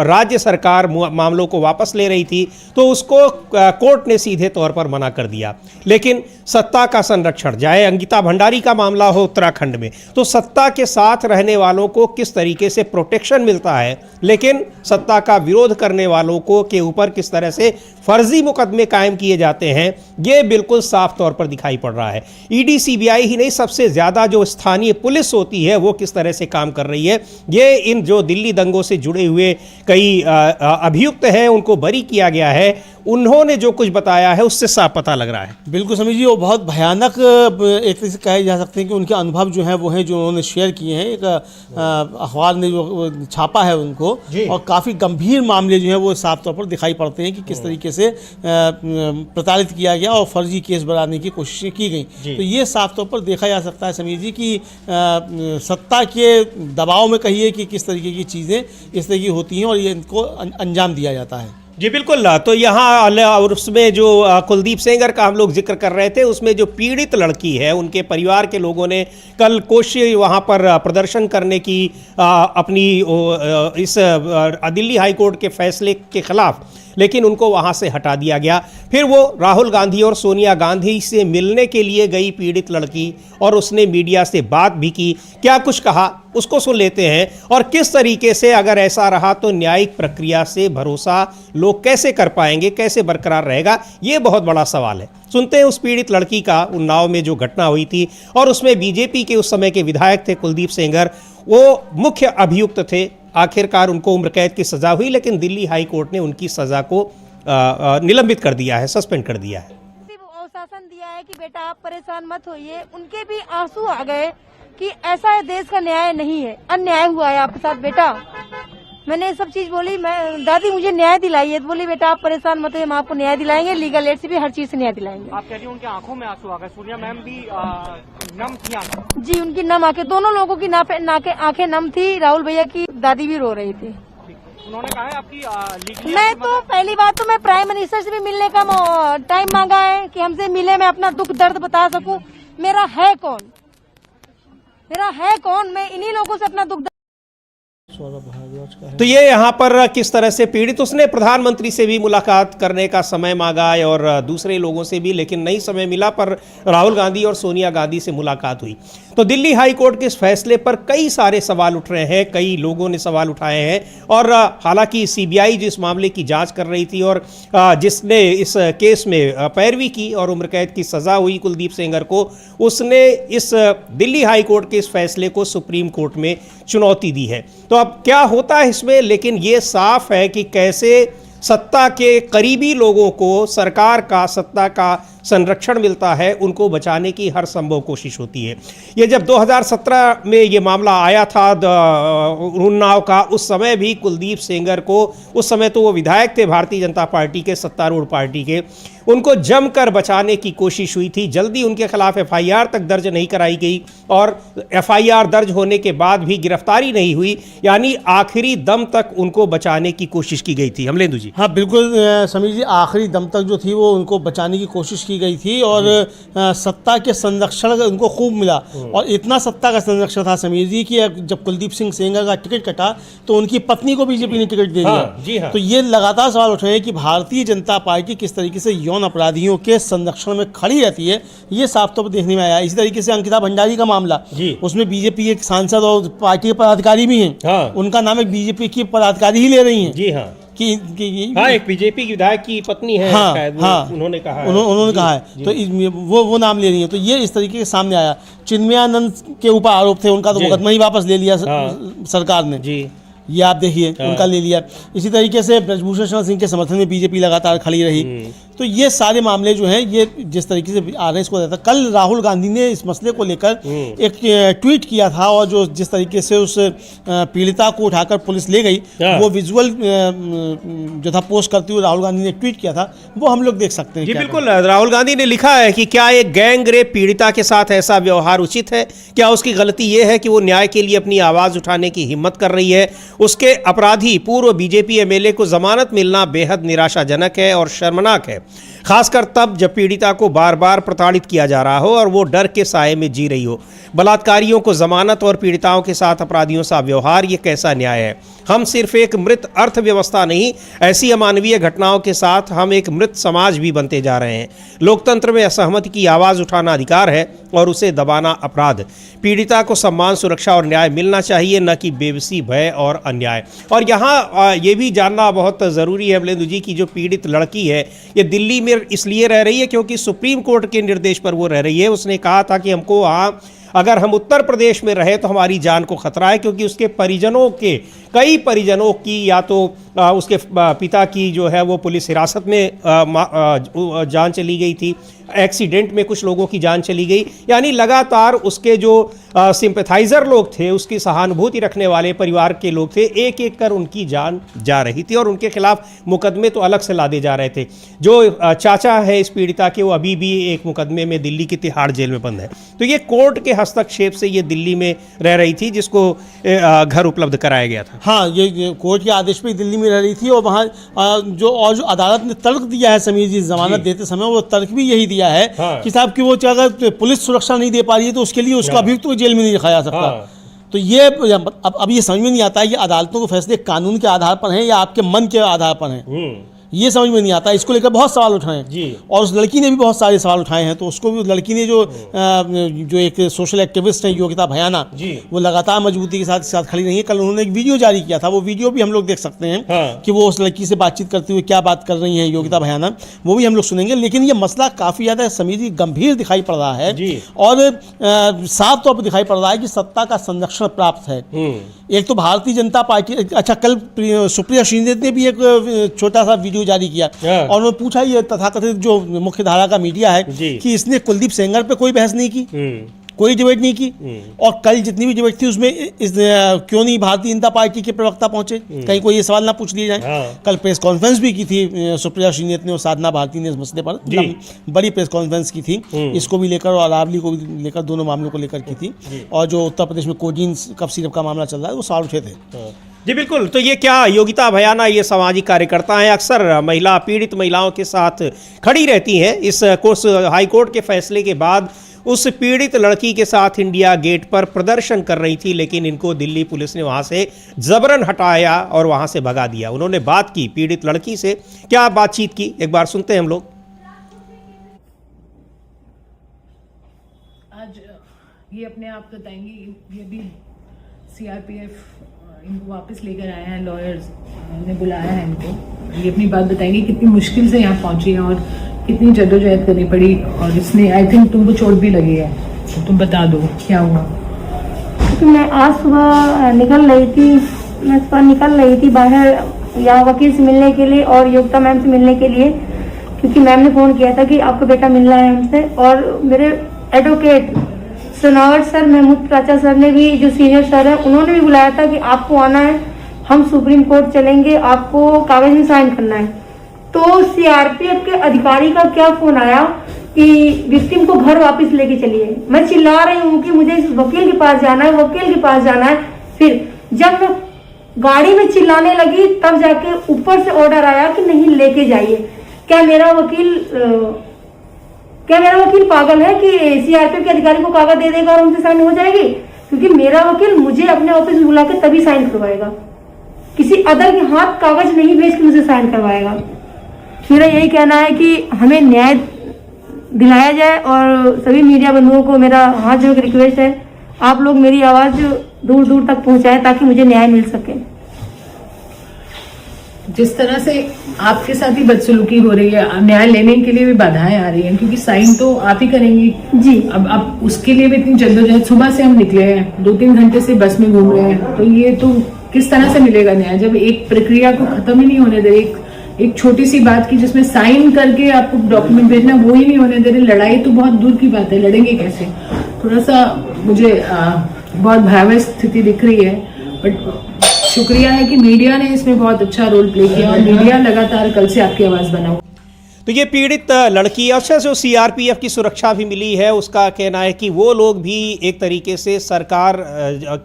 राज्य सरकार मामलों को वापस ले रही थी, तो उसको कोर्ट ने सीधे तौर पर मना कर दिया। लेकिन सत्ता का संरक्षण, चाहे अंकिता भंडारी का मामला हो उत्तराखंड में, तो सत्ता के साथ रहने वालों को किस तरीके से प्रोटेक्शन मिलता है, लेकिन सत्ता का विरोध करने वालों को के ऊपर किस तरह से फर्जी मुकदमे कायम किए जाते हैं, ये बिल्कुल साफ तौर पर दिखाई पड़ रहा है। ईडी सीबीआई ही नहीं, सबसे ज़्यादा जो स्थानीय पुलिस होती है वो किस तरह से काम कर रही है, ये इन जो दिल्ली दंगों से जुड़े हुए कई अभियुक्त हैं उनको बरी किया गया है, उन्होंने जो कुछ बताया है उससे साफ पता लग रहा है। बिल्कुल समीर जी, वो बहुत भयानक एक तरह से कहे जा सकते हैं कि उनके अनुभव जो हैं वो हैं जो उन्होंने शेयर किए हैं। एक अखबार ने जो छापा है उनको, और काफ़ी गंभीर मामले जो हैं वो साफ तौर पर दिखाई पड़ते हैं कि किस तरीके से प्रताड़ित किया गया और फर्जी केस बनाने की कोशिशें की गई। तो ये साफ तौर पर देखा जा सकता है समीर जी कि सत्ता के दबाव में कहिए कि किस तरीके की चीज़ें इस तरह की होती हैं और ये इनको अंजाम दिया जाता है। जी बिल्कुल। तो यहाँ और उसमें जो कुलदीप सेंगर का हम लोग जिक्र कर रहे थे, उसमें जो पीड़ित लड़की है, उनके परिवार के लोगों ने कल कोशिश वहाँ पर प्रदर्शन करने की अपनी इस दिल्ली हाई कोर्ट के फैसले के खिलाफ, लेकिन उनको वहाँ से हटा दिया गया। फिर वो राहुल गांधी और सोनिया गांधी से मिलने के लिए गई पीड़ित लड़की, और उसने मीडिया से बात भी की। क्या कुछ कहा उसको सुन लेते हैं, और किस तरीके से अगर ऐसा रहा तो न्यायिक प्रक्रिया से भरोसा लोग कैसे कर पाएंगे, कैसे बरकरार रहेगा, ये बहुत बड़ा सवाल है। सुनते हैं उस पीड़ित लड़की का, उन्नाव में जो घटना हुई थी, और उसमें बीजेपी के उस समय के विधायक थे कुलदीप सेंगर, वो मुख्य अभियुक्त थे। आखिरकार उनको उम्र कैद की सज़ा हुई, लेकिन दिल्ली हाई कोर्ट ने उनकी सज़ा को निलंबित कर दिया है, सस्पेंड कर दिया है। शासन दिया है कि बेटा आप परेशान मत होइए। उनके भी आंसू आ गए कि ऐसा है, देश का न्याय नहीं है, अन्याय हुआ है आपके साथ बेटा। मैंने ये सब चीज बोली, मैं दादी मुझे न्याय दिलाइए, तो बोली बेटा आप परेशान मत होइए, हम आपको न्याय दिलाएंगे, लीगल एड से भी हर चीज से न्याय दिलाएंगे। आप कह रही हैं उनकी आंखों में आंसू आ गए, सोनिया मैम भी नम थी आंखें। जी उनकी नम आंखें, दोनों लोगों की आंखें नम थी। राहुल भैया की दादी भी रो रही थी। उन्होंने कहा है आपकी मैं तो पहली बात तो मैं प्राइम मिनिस्टर से भी मिलने का टाइम मांगा है कि हमसे मिले, मैं अपना दुख दर्द बता सकूं। मेरा है कौन, मैं इन्हीं लोगों से अपना दुख। तो ये यहाँ पर किस तरह से पीड़ित, उसने प्रधानमंत्री से भी मुलाकात करने का समय मांगा और दूसरे लोगों से भी, लेकिन नहीं समय मिला, पर राहुल गांधी और सोनिया गांधी से मुलाकात हुई। तो दिल्ली हाई कोर्ट के इस फैसले पर कई सारे सवाल उठ रहे हैं, कई लोगों ने सवाल उठाए हैं। और हालांकि सीबीआई जिस मामले की जांच कर रही थी और जिसने इस केस में पैरवी की और उम्र कैद की सज़ा हुई कुलदीप सेंगर को, उसने इस दिल्ली हाई कोर्ट के इस फैसले को सुप्रीम कोर्ट में चुनौती दी है। तो अब क्या होता है इसमें, लेकिन ये साफ है कि कैसे सत्ता के करीबी लोगों को सरकार का, सत्ता का संरक्षण मिलता है, उनको बचाने की हर संभव कोशिश होती है। ये जब 2017 में ये मामला आया था उन्नाव का, उस समय भी कुलदीप सेंगर को, उस समय तो वो विधायक थे भारतीय जनता पार्टी के, सत्तारूढ़ पार्टी के, उनको जमकर बचाने की कोशिश हुई थी। जल्दी उनके खिलाफ एफआईआर तक दर्ज नहीं कराई गई, और एफआईआर दर्ज होने के बाद भी गिरफ्तारी नहीं हुई, यानी आखिरी दम तक उनको बचाने की कोशिश की गई थी। अमलेंदु जी। हाँ बिल्कुल समीर जी, आखिरी दम तक जो थी वो उनको बचाने की कोशिश की गई थी, और सत्ता के संरक्षण उनको खूब मिला। और इतना सत्ता का संरक्षण था समीर जी कि जब कुलदीप सिंह सेंगर का टिकट कटा तो उनकी पत्नी को बीजेपी ने टिकट दे दिया। जी हाँ। तो ये लगातार सवाल उठ रहे हैं कि भारतीय जनता पार्टी किस तरीके से यौन अपराधियों के संरक्षण में खड़ी रहती है, ये साफ तौर पर देखने में आया। इसी तरीके से अंकिता भंडारी का मामला, उसमें बीजेपी एक सांसद और पार्टी के पदाधिकारी भी हैं। हाँ। उनका नाम एक बीजेपी की पदाधिकारी ही ले रही हैं। जी हाँ। हाँ, एक बीजेपी की विधायक की पत्नी है। हाँ, उन्होंने कहा है तो वो नाम ले रही है। तो ये इस तरीके के सामने आया। चिन्मयानंद के ऊपर आरोप थे, उनका तो मुकदमा ही वापस ले लिया सरकार ने। जी। ये आप देखिए उनका ले लिया। इसी तरीके से ब्रजभूषण शरण सिंह के समर्थन में बीजेपी लगातार खड़ी रही। तो ये सारे मामले जो हैं ये जिस तरीके से आ रहे हैं इसको रहता। कल राहुल गांधी ने इस मसले को लेकर एक ट्वीट किया था और जो जिस तरीके से उस पीड़िता को उठाकर पुलिस ले गई वो विजुअल जो था पोस्ट करते हुए राहुल गांधी ने ट्वीट किया था, वो हम लोग देख सकते हैं। जी बिल्कुल, राहुल गांधी ने लिखा है कि क्या एक गैंग रेप पीड़िता के साथ ऐसा व्यवहार उचित है? क्या उसकी गलती ये है कि वो न्याय के लिए अपनी आवाज उठाने की हिम्मत कर रही है? उसके अपराधी पूर्व बीजेपी एमएलए को जमानत मिलना बेहद निराशाजनक है और शर्मनाक है, खासकर तब जब पीड़िता को बार बार प्रताड़ित किया जा रहा हो और वो डर के साए में जी रही हो। बलात्कारियों को जमानत और पीड़िताओं के साथ अपराधियों सा व्यवहार, ये कैसा न्याय है? हम सिर्फ एक मृत अर्थव्यवस्था नहीं, ऐसी अमानवीय घटनाओं के साथ हम एक मृत समाज भी बनते जा रहे हैं। लोकतंत्र में असहमति की आवाज़ उठाना अधिकार है और उसे दबाना अपराध। पीड़िता को सम्मान, सुरक्षा और न्याय मिलना चाहिए, न कि बेबसी, भय और अन्याय। और यहाँ ये भी जानना बहुत ज़रूरी है अमलेंदु जी की जो पीड़ित लड़की है ये दिल्ली में इसलिए रह रही है क्योंकि सुप्रीम कोर्ट के निर्देश पर वो रह रही है। उसने कहा था कि हमको वहाँ अगर हम उत्तर प्रदेश में रहे तो हमारी जान को खतरा है, क्योंकि उसके परिजनों के कई परिजनों की या तो उसके पिता की जो है वो पुलिस हिरासत में जान चली गई थी, एक्सीडेंट में कुछ लोगों की जान चली गई, यानी लगातार उसके जो सिंपैथाइजर लोग थे, उसकी सहानुभूति रखने वाले परिवार के लोग थे, एक एक कर उनकी जान जा रही थी और उनके खिलाफ मुकदमे तो अलग से लादे जा रहे थे। जो चाचा है इस पीड़िता के वो अभी भी एक मुकदमे में दिल्ली की तिहाड़ जेल में बंद है। तो ये कोर्ट के हस्तक्षेप से ये दिल्ली में रह रही थी जिसको घर उपलब्ध कराया गया था। हाँ, ये कोर्ट के आदेश पे दिल्ली में रह रही थी और वहाँ जो अदालत ने तर्क दिया है समीर जी जमानत देते समय, वो तर्क भी यही दिया है कि साहब कि वो अगर पुलिस सुरक्षा नहीं दे पा रही है तो उसके लिए उसको अभियुक्त को जेल में नहीं रखा जा सकता। तो ये अब ये समझ में नहीं आता है ये अदालतों के फैसले कानून के आधार पर हैं या आपके मन के आधार पर हैं, ये समझ में नहीं आता। इसको लेकर बहुत सवाल उठाए जी, और उस लड़की ने भी बहुत सारे सवाल उठाए हैं। तो उसको भी लड़की ने जो एक सोशल एक्टिविस्ट है योगिता भयाना, वो लगातार मजबूती के साथ खड़ी रही है। कल उन्होंने एक वीडियो जारी किया था, वो वीडियो भी हम लोग देख सकते हैं कि वो उस लड़की से बातचीत करते हुए क्या बात कर रही हैं योगिता भयाना, वो भी हम लोग सुनेंगे। लेकिन ये मसला काफ़ी ज़्यादा समीर गंभीर दिखाई पड़ रहा है और साफ तौर पर दिखाई पड़ रहा है कि सत्ता का संरक्षण प्राप्त है। एक तो भारतीय जनता पार्टी, अच्छा कल सुप्रिया शिंदे ने भी एक छोटा सा वीडियो जारी किया और उन्होंने पूछा ये तथाकथित जो मुख्य धारा का मीडिया है कि इसने कुलदीप सेंगर पे कोई बहस नहीं की, कोई डिबेट नहीं की, और कल जितनी भी डिबेट थी उसमें क्यों नहीं भारतीय जनता पार्टी के प्रवक्ता पहुंचे, कहीं कोई ये सवाल ना पूछ लिए जाए। कल प्रेस कॉन्फ्रेंस भी की थी सुप्रिया शिंदे ने और साधना भारती ने इस मसले पर बड़ी प्रेस कॉन्फ्रेंस की थी, इसको भी लेकर और अरावली को भी लेकर, दोनों मामलों को लेकर की थी। और जो उत्तर प्रदेश में कोजीन कफ सिरप का मामला चल रहा है वो सवाल उठे थे। जी बिल्कुल। तो ये क्या योगिता भयाना ये सामाजिक कार्यकर्ता हैं, अक्सर पीड़ित महिलाओं के साथ खड़ी रहती हैं। इस हाई कोर्ट के फैसले के बाद उस पीड़ित लड़की के साथ इंडिया गेट पर प्रदर्शन कर रही थी, लेकिन इनको दिल्ली पुलिस ने वहां से जबरन हटाया और वहां से भगा दिया। उन्होंने बात की पीड़ित लड़की से, क्या बातचीत की एक बार सुनते हैं हम लोग। आज ये अपने आप बताएंगी, ये भी सीआरपीएफ इनको वापस लेकर आए हैं, लॉयर्स ने बुलाया है इनको, ये अपनी बात बताएंगे कितनी मुश्किल से यहाँ पहुंची है और कितनी जद्दोजहद करनी पड़ी। और इसने आई थिंक तुमको चोट भी लगी है, तो तुम बता दो क्या हुआ। क्योंकि मैं आज सुबह निकल रही थी बाहर यहाँ वकील से मिलने के लिए और योगिता मैम से मिलने के लिए, क्योंकि मैम ने फ़ोन किया था कि आपका बेटा मिल रहा है हमसे। और मेरे एडवोकेट सोनावट सर, महमूद प्राचा सर ने भी, जो सीनियर सर हैं, उन्होंने भी बुलाया था कि आपको आना है, हम सुप्रीम कोर्ट चलेंगे, आपको कागज में साइन करना है। तो सीआरपीएफ के अधिकारी का क्या फोन आया कि विक्टिम को घर वापस लेके चलिए। मैं चिल्ला रही हूँ कि मुझे इस वकील के पास जाना है, वकील के पास जाना है। फिर जब मैं गाड़ी में चिल्लाने लगी तब जाके ऊपर से ऑर्डर आया कि नहीं लेके जाइए। क्या मेरा वकील पागल है कि सीआरपीएफ के अधिकारी को कागज दे देगा और उनसे साइन हो जाएगी? क्योंकि मेरा वकील मुझे अपने ऑफिस में बुला के तभी साइन करवाएगा, किसी अदर के हाथ कागज नहीं भेज के मुझे साइन करवाएगा। मेरा यही कहना है कि हमें न्याय दिलाया जाए और सभी मीडिया बंधुओं को मेरा हाथ जोड़ के रिक्वेस्ट है, आप लोग मेरी आवाज़ दूर दूर तक पहुंचाएं ताकि मुझे न्याय मिल सके। जिस तरह से आपके साथ ही बदसलूकी हो रही है, न्याय लेने के लिए भी बाधाएं आ रही हैं, क्योंकि साइन तो आप ही करेंगी जी। अब उसके लिए भी इतनी जद्दोजहद, सुबह से हम निकले हैं, 2-3 घंटे से बस में घूम रहे हैं, तो ये तो किस तरह से मिलेगा न्याय जब एक प्रक्रिया को खत्म ही नहीं होने दे रहे, एक छोटी सी बात की जिसमें साइन करके आपको डॉक्यूमेंट भेजना वो ही नहीं होने दे रहे। लड़ाई तो बहुत दूर की बात है, लड़ेंगे कैसे? थोड़ा सा मुझे बहुत भयावह स्थिति दिख रही है, बट शुक्रिया है कि मीडिया ने इसमें बहुत अच्छा रोल प्ले किया और मीडिया लगातार कल से आपकी आवाज बना। तो ये पीड़ित लड़की, अच्छा जो सीआरपीएफ की सुरक्षा भी मिली है, उसका कहना है कि वो लोग भी एक तरीके से सरकार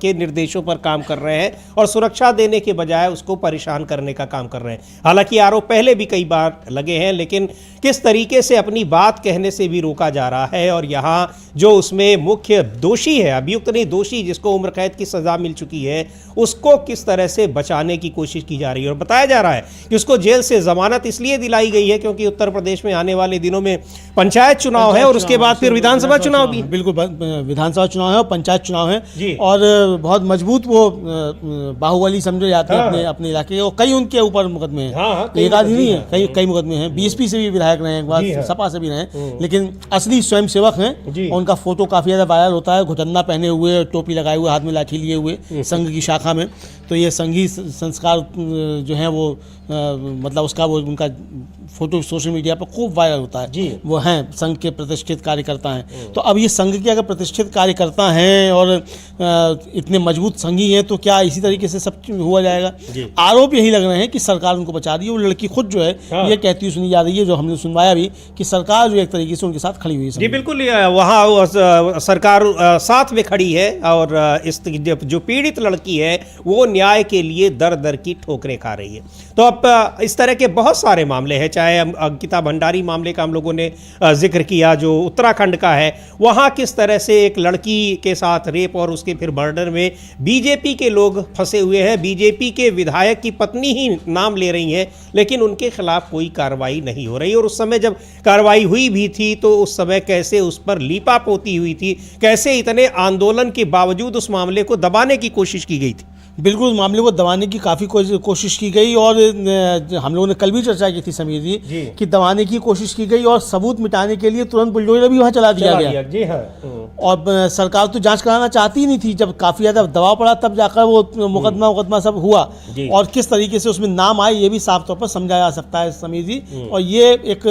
के निर्देशों पर काम कर रहे हैं और सुरक्षा देने के बजाय उसको परेशान करने का काम कर रहे हैं। हालांकि आरोप पहले भी कई बार लगे हैं, लेकिन किस तरीके से अपनी बात कहने से भी रोका जा रहा है। और यहाँ जो उसमें मुख्य दोषी है, अभियुक्त नहीं दोषी, जिसको उम्र कैद की सज़ा मिल चुकी है, उसको किस तरह से बचाने की कोशिश की जा रही है। और बताया जा रहा है कि उसको जेल से ज़मानत इसलिए दिलाई गई है क्योंकि उत्तर प्रदेश में आने वाले दिनों में पंचायत चुनाव है और उसके बाद फिर विधानसभा चुनाव भी। बिल्कुल, विधानसभा चुनाव है और पंचायत चुनाव है और बहुत मजबूत वो बाहुबली समझे जाते हैं अपने इलाके के। और कई उनके ऊपर मुकदमे हैं, एक आदमी नहीं है, कई मुकदमे हैं। बीएसपी से भी विधायक रहे, एक बार सपा से भी रहे, लेकिन असली स्वयं सेवक हैं। उनका फोटो काफी ज्यादा वायरल होता है, घुटन्ना पहने हुए, टोपी लगाए हुए, हाथ में लाठी लिए हुए, संघ की शाखा में। तो ये संघी संस्कार जो है वो मतलब उसका वो उनका फोटो सोशल मीडिया पर खूब वायरल होता है। वो हैं संघ के प्रतिष्ठित कार्यकर्ता हैं। तो अब ये संघ के अगर प्रतिष्ठित कार्यकर्ता हैं और इतने मजबूत संघी हैं, तो क्या इसी तरीके से सब हुआ जाएगा? आरोप यही लग रहे हैं कि सरकार उनको बचा रही है। वो लड़की खुद जो है ये कहती हुई सुनी जा रही है, जो हमने सुनवाया भी, कि सरकार जो एक तरीके से उनके साथ खड़ी हुई है। जी बिल्कुल, वहाँ सरकार साथ में खड़ी है और इस जो पीड़ित लड़की है वो न्याय के लिए दर दर की ठोकरें खा रही है। तो अब इस तरह के बहुत सारे मामले हैं, चाहे अंकिता भंडारी मामले का हम लोगों ने जिक्र किया जो उत्तराखंड का है, वहाँ किस तरह से एक लड़की के साथ रेप और उसके फिर मर्डर में बीजेपी के लोग फंसे हुए हैं। बीजेपी के विधायक की पत्नी ही नाम ले रही हैं, लेकिन उनके खिलाफ कोई कार्रवाई नहीं हो रही। और उस समय जब कार्रवाई हुई भी थी तो उस समय कैसे उस पर लीपापोती हुई थी, कैसे इतने आंदोलन के बावजूद उस मामले को दबाने की कोशिश की गई थी। बिल्कुल, उस मामले को दबाने की काफ़ी कोशिश की गई और हम लोगों ने कल भी चर्चा की थी समीर जी कि दबाने की कोशिश की गई और सबूत मिटाने के लिए तुरंत बुलडोजर भी वहाँ चला दिया गया। जी हाँ। और सरकार तो जांच कराना चाहती ही नहीं थी। जब काफ़ी ज़्यादा दबाव पड़ा तब जाकर वो मुकदमा सब हुआ और किस तरीके से उसमें नाम आए ये भी साफ तौर पर समझा जा सकता है समीर जी। और ये एक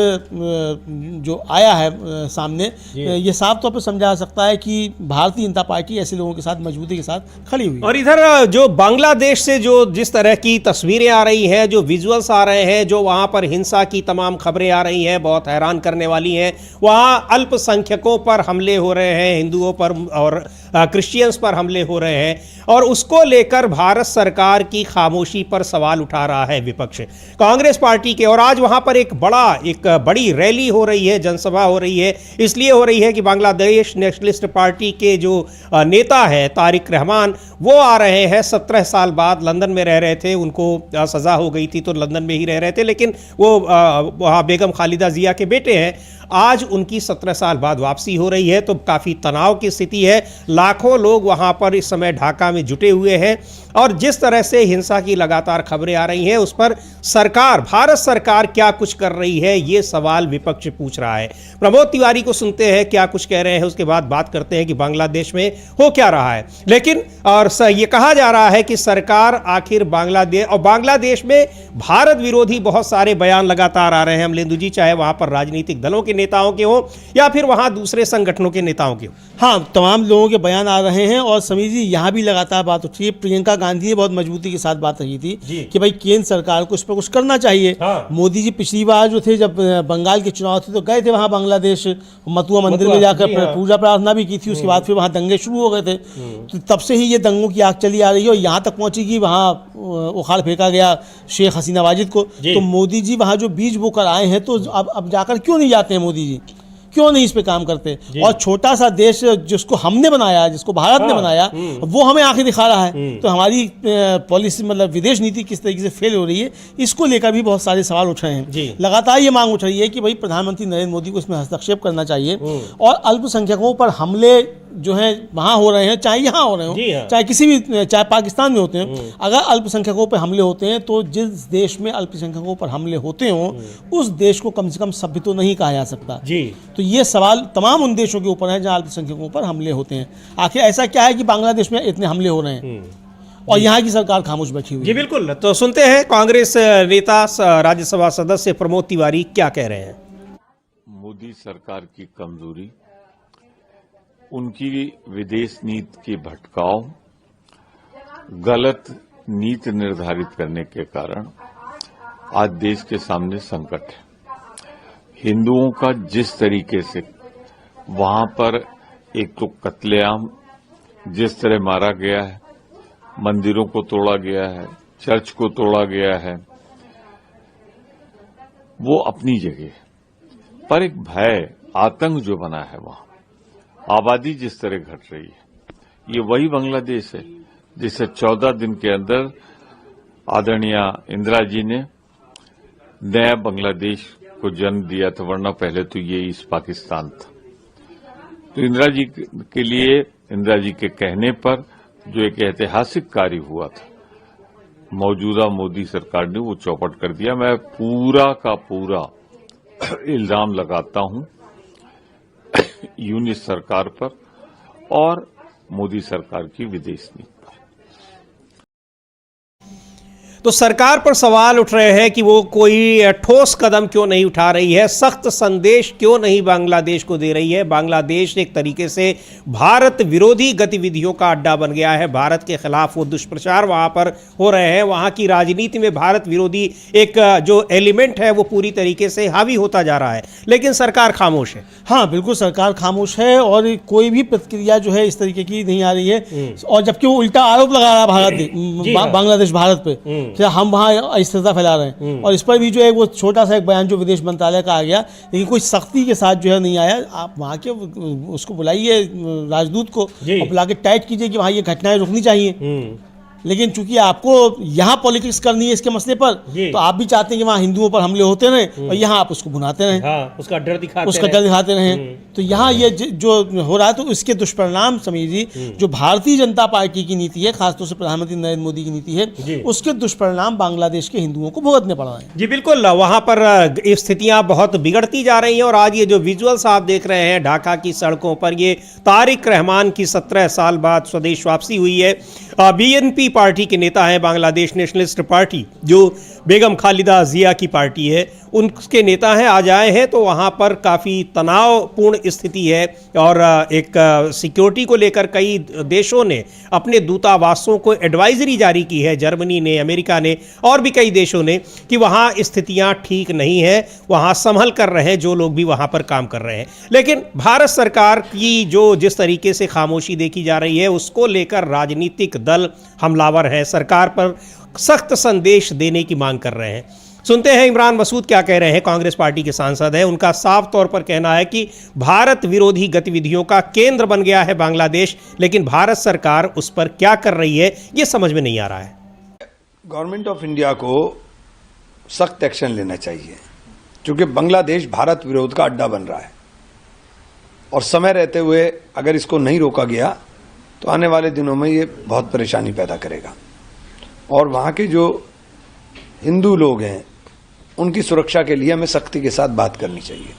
जो आया है सामने, ये साफ तौर पर समझा जा सकता है कि भारतीय जनता पार्टी ऐसे लोगों के साथ मजबूती के साथ खड़ी हुई। और इधर जो बांग्लादेश से जो जिस तरह की तस्वीरें आ रही हैं, जो विजुअल्स आ रहे हैं, जो वहाँ पर हिंसा की तमाम खबरें आ रही हैं, बहुत हैरान करने वाली हैं। वहाँ अल्पसंख्यकों पर हमले हो रहे हैं, हिंदुओं पर और क्रिश्चियंस पर हमले हो रहे हैं, और उसको लेकर भारत सरकार की खामोशी पर सवाल उठा रहा है विपक्ष, कांग्रेस पार्टी के। और आज वहाँ पर एक बड़ी रैली हो रही है, जनसभा हो रही है। इसलिए हो रही है कि बांग्लादेश नेशनलिस्ट पार्टी के जो नेता है तारिक रहमान, वो आ रहे हैं। 17 साल बाद लंदन में रह रहे थे, उनको सज़ा हो गई थी तो लंदन में ही रह रहे थे, लेकिन वो वहाँ बेगम खालिदा जिया के बेटे हैं। आज उनकी 17 साल बाद वापसी हो रही है, तो काफ़ी तनाव की स्थिति है। लाखों लोग वहाँ पर इस समय ढाका में जुटे हुए हैं और जिस तरह से हिंसा की लगातार खबरें आ रही हैं, उस पर सरकार, भारत सरकार क्या कुछ कर रही है, ये सवाल विपक्ष पूछ रहा है। प्रमोद तिवारी को सुनते हैं क्या कुछ कह रहे हैं, उसके बाद बात करते हैं कि बांग्लादेश में हो क्या रहा है। लेकिन और ये कहा जा रहा है कि सरकार आखिर बांग्लादेश में भारत विरोधी बहुत सारे बयान लगातार आ रहे हैं अमलेंदु जी, चाहे वहाँ पर राजनीतिक दलों के नेताओं के हो या फिर वहाँ दूसरे संगठनों के नेताओं के हो। हाँ, तमाम लोगों के बयान आ रहे हैं। और समीर जी, यहाँ भी लगातार बात होती है। प्रियंका गांधी ने बहुत मजबूती के साथ बात रही थी कि भाई केंद्र सरकार को इस पर कुछ करना चाहिए। मोदी जी पिछली बार जो थे, जब बंगाल के चुनाव थे, तो गए थे वहाँ बांग्लादेश, मथुआ मंदिर में जाकर पूजा प्रार्थना भी की थी। उसके बाद फिर वहाँ दंगे शुरू हो गए थे। तो तब से ही ये दंगों की आग चली आ रही है और यहाँ तक पहुंची कि वहाँ उखाड़ फेंका गया शेख हसीना वाजिद को। तो मोदी जी वहाँ जो बीज बोकर आए हैं, तो अब जाकर क्यों नहीं जाते हैं मोदी जी, क्यों नहीं इस पे काम करते? और छोटा सा देश जिसको हमने बनाया, जिसको भारत ने बनाया, वो हमें आंखें दिखा रहा है। तो हमारी पॉलिसी मतलब विदेश नीति किस तरीके से फेल हो रही है, इसको लेकर भी बहुत सारे सवाल उठ रहे हैं। लगातार ये मांग उठ रही है कि भाई प्रधानमंत्री नरेंद्र मोदी को इसमें हस्तक्षेप करना चाहिए और अल्पसंख्यकों पर हमले जो है वहाँ हो रहे हैं, चाहे यहाँ हो रहे हो, चाहे किसी भी, चाहे पाकिस्तान में होते हैं, अगर अल्पसंख्यकों पर हमले होते हैं तो जिस देश में अल्पसंख्यकों पर हमले होते हों उस देश को कम से कम सभ्य तो नहीं कहा जा सकता। तो ये सवाल तमाम उन देशों के ऊपर है जहाँ अल्पसंख्यकों पर हमले होते हैं। आखिर ऐसा क्या है कि बांग्लादेश में इतने हमले हो रहे हैं? और यहाँ की सरकार खामोश बैठी हुई जी है। बिल्कुल। तो सुनते हैं कांग्रेस नेता राज्यसभा सदस्य प्रमोद तिवारी क्या कह रहे हैं। मोदी सरकार की कमजोरी, उनकी विदेश नीति के भटकाव, गलत नीति निर्धारित करने के कारण आज देश के सामने संकट है। हिंदुओं का जिस तरीके से वहां पर एक तो कत्लेआम जिस तरह मारा गया है, मंदिरों को तोड़ा गया है, चर्च को तोड़ा गया है, वो अपनी जगह है, पर एक भय, आतंक जो बना है वहां, आबादी जिस तरह घट रही है, ये वही बांग्लादेश है जिसे 14 दिन के अंदर आदरणीय इंदिरा जी ने नया बांग्लादेश को जन्म दिया था, वरना पहले तो ये ईस्ट पाकिस्तान था। तो इंदिरा जी के लिए, इंदिरा जी के कहने पर जो एक ऐतिहासिक कार्य हुआ था, मौजूदा मोदी सरकार ने वो चौपट कर दिया। मैं पूरा का पूरा इल्जाम लगाता हूं यूनिट सरकार पर और मोदी सरकार की विदेश नीति। तो सरकार पर सवाल उठ रहे हैं कि वो कोई ठोस कदम क्यों नहीं उठा रही है, सख्त संदेश क्यों नहीं बांग्लादेश को दे रही है। बांग्लादेश एक तरीके से भारत विरोधी गतिविधियों का अड्डा बन गया है। भारत के खिलाफ वो दुष्प्रचार वहां पर हो रहे हैं। वहां की राजनीति में भारत विरोधी एक जो एलिमेंट है वो पूरी तरीके से हावी होता जा रहा है, लेकिन सरकार खामोश है। हाँ बिल्कुल, सरकार खामोश है और कोई भी प्रतिक्रिया जो है इस तरीके की नहीं आ रही है। और जबकि वो उल्टा आरोप लगा रहा है बांग्लादेश भारत पे कि हम वहाँ अस्थिरता फैला रहे हैं। और इस पर भी जो है वो छोटा सा एक बयान जो विदेश मंत्रालय का आ गया, लेकिन कोई सख्ती के साथ जो है नहीं आया। आप वहाँ के उसको बुलाइए राजदूत को और बुला के टाइट कीजिए कि वहाँ ये घटनाएं रुकनी चाहिए। लेकिन चूंकि आपको यहाँ पॉलिटिक्स करनी है इसके मसले पर, तो आप भी चाहते हैं कि वहाँ हिंदुओं पर हमले होते रहें और यहाँ आप उसको भुनाते रहें, हाँ, उसका डर दिखाते रहें। तो यहाँ ये जो हो रहा है, तो इसके दुष्परिणाम समीर जी, जो भारतीय जनता पार्टी की नीति है, खासतौर से प्रधानमंत्री नरेंद्र मोदी की नीति है, उसके दुष्परिणाम बांग्लादेश के हिंदुओं को भुगतने पड़ रहे हैं। जी बिल्कुल, वहां पर स्थितियां बहुत बिगड़ती जा रही हैं। और आज ये जो विजुअल्स आप देख रहे हैं ढाका की सड़कों पर, ये तारिक रहमान की 17 साल बाद स्वदेश वापसी हुई है। बीएनपी पार्टी के नेता हैं, बांग्लादेश नेशनलिस्ट पार्टी, जो बेगम खालिदा जिया की पार्टी है, उनके नेता हैं, आज आए हैं। तो वहाँ पर काफ़ी तनावपूर्ण स्थिति है और एक सिक्योरिटी को लेकर कई देशों ने अपने दूतावासों को एडवाइजरी जारी की है, जर्मनी ने, अमेरिका ने और भी कई देशों ने, कि वहाँ स्थितियाँ ठीक नहीं है, वहाँ संभल कर रहे हैं जो लोग भी वहाँ पर काम कर रहे हैं। लेकिन भारत सरकार की जो जिस तरीके से खामोशी देखी जा रही है, उसको लेकर राजनीतिक दल हमलावर है, सरकार पर सख्त संदेश देने की मांग कर रहे हैं। सुनते हैं इमरान मसूद क्या कह रहे हैं। कांग्रेस पार्टी के सांसद हैं। उनका साफ तौर पर कहना है कि भारत विरोधी गतिविधियों का केंद्र बन गया है बांग्लादेश, लेकिन भारत सरकार उस पर क्या कर रही है ये समझ में नहीं आ रहा है। गवर्नमेंट ऑफ इंडिया को सख्त एक्शन लेना चाहिए, क्योंकि बांग्लादेश भारत विरोध का अड्डा बन रहा है और समय रहते हुए अगर इसको नहीं रोका गया तो आने वाले दिनों में ये बहुत परेशानी पैदा करेगा। और वहाँ के जो हिंदू लोग हैं उनकी सुरक्षा के लिए हमें सख्ती के साथ बात करनी चाहिए।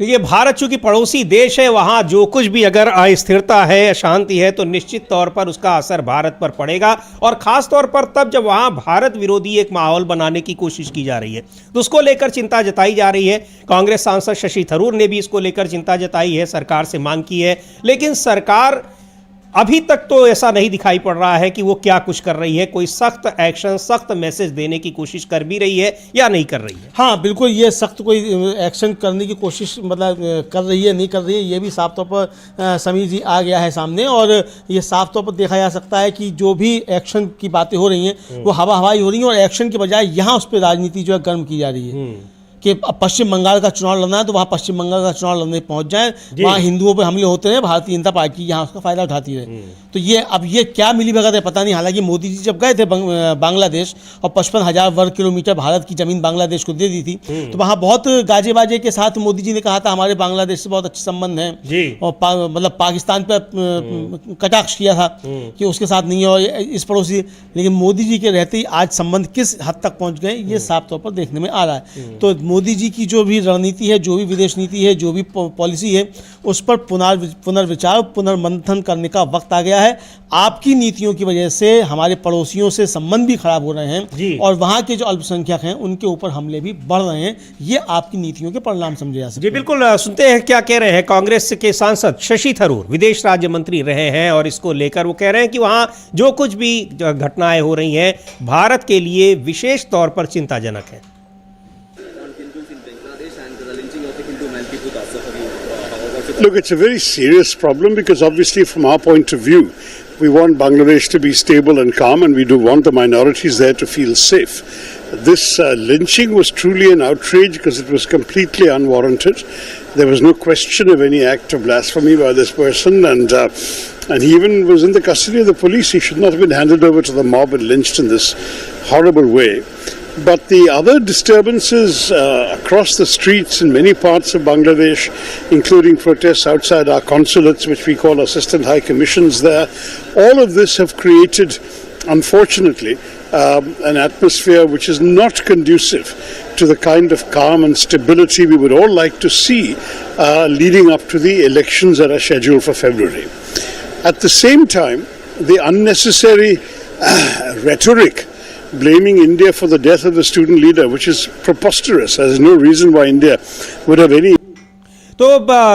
देखिए, भारत चूंकि पड़ोसी देश है, वहाँ जो कुछ भी अगर अस्थिरता है, अशांति है, तो निश्चित तौर पर उसका असर भारत पर पड़ेगा। और ख़ास तौर पर तब जब वहाँ भारत विरोधी एक माहौल बनाने की कोशिश की जा रही है, तो उसको लेकर चिंता जताई जा रही है। कांग्रेस सांसद शशि थरूर ने भी इसको लेकर चिंता जताई है, सरकार से मांग की है। लेकिन सरकार अभी तक तो ऐसा नहीं दिखाई पड़ रहा है कि वो क्या कुछ कर रही है, कोई सख्त एक्शन, सख्त मैसेज देने की कोशिश कर भी रही है या नहीं कर रही है। हाँ बिल्कुल, ये सख्त कोई एक्शन करने की कोशिश मतलब कर रही है नहीं कर रही है, ये भी साफ तौर पर समीर जी आ गया है सामने। और ये साफ तौर पर देखा जा सकता है कि जो भी एक्शन की बातें हो रही हैं वो हवाई हो रही हैं, और एक्शन के बजाय यहाँ उस पर राजनीति जो है गर्म की जा रही है कि पश्चिम बंगाल का चुनाव लड़ना है तो वहाँ पश्चिम बंगाल का चुनाव लड़ने पहुँच जाए, वहाँ हिंदुओं पर हमले होते हैं, भारतीय जनता पार्टी यहाँ उसका फायदा उठाती रहे। तो ये अब ये क्या मिली भगत है पता नहीं। हालांकि मोदी जी जब गए थे बांग्लादेश और 55,000 वर्ग किलोमीटर भारत की जमीन बांग्लादेश को दे दी थी, तो वहाँ बहुत गाजे बाजे के साथ मोदी जी ने कहा था हमारे बांग्लादेश से बहुत अच्छे संबंध हैं, और मतलब पाकिस्तान पर कटाक्ष किया था कि उसके साथ नहीं है और इस पड़ोसी। लेकिन मोदी जी के रहते ही आज संबंध किस हद तक पहुँच गए ये साफ तौर पर देखने में आ रहा है। तो मोदी जी की जो भी रणनीति है, जो भी विदेश नीति है, जो भी पॉलिसी है, उस पर पुनर्विचार, पुनर्मंथन करने का वक्त आ गया है। आपकी नीतियों की वजह से हमारे पड़ोसियों से संबंध भी खराब हो रहे हैं और वहाँ के जो अल्पसंख्यक हैं उनके ऊपर हमले भी बढ़ रहे हैं। ये आपकी नीतियों के परिणाम समझे जा सकते हैं। जी बिल्कुल, सुनते हैं क्या कह रहे हैं कांग्रेस के सांसद शशि थरूर, विदेश राज्य मंत्री रहे हैं, और इसको लेकर वो कह रहे हैं कि वहाँ जो कुछ भी घटनाएं हो रही हैं भारत के लिए विशेष तौर पर चिंताजनक है। Look, it's a very serious problem because obviously from our point of view, we want Bangladesh to be stable and calm, and we do want the minorities there to feel safe. This lynching was truly an outrage because it was completely unwarranted. There was no question of any act of blasphemy by this person, and he even was in the custody of the police. He should not have been handed over to the mob and lynched in this horrible way. But the other disturbances across the streets in many parts of Bangladesh, including protests outside our consulates, which we call assistant high commissions there, all of this have created, unfortunately, an atmosphere which is not conducive to the kind of calm and stability we would all like to see leading up to the elections that are scheduled for February. At the same time, the unnecessary rhetoric blaming India for the death of the student leader, which is preposterous. There is no reason why India would have any. तो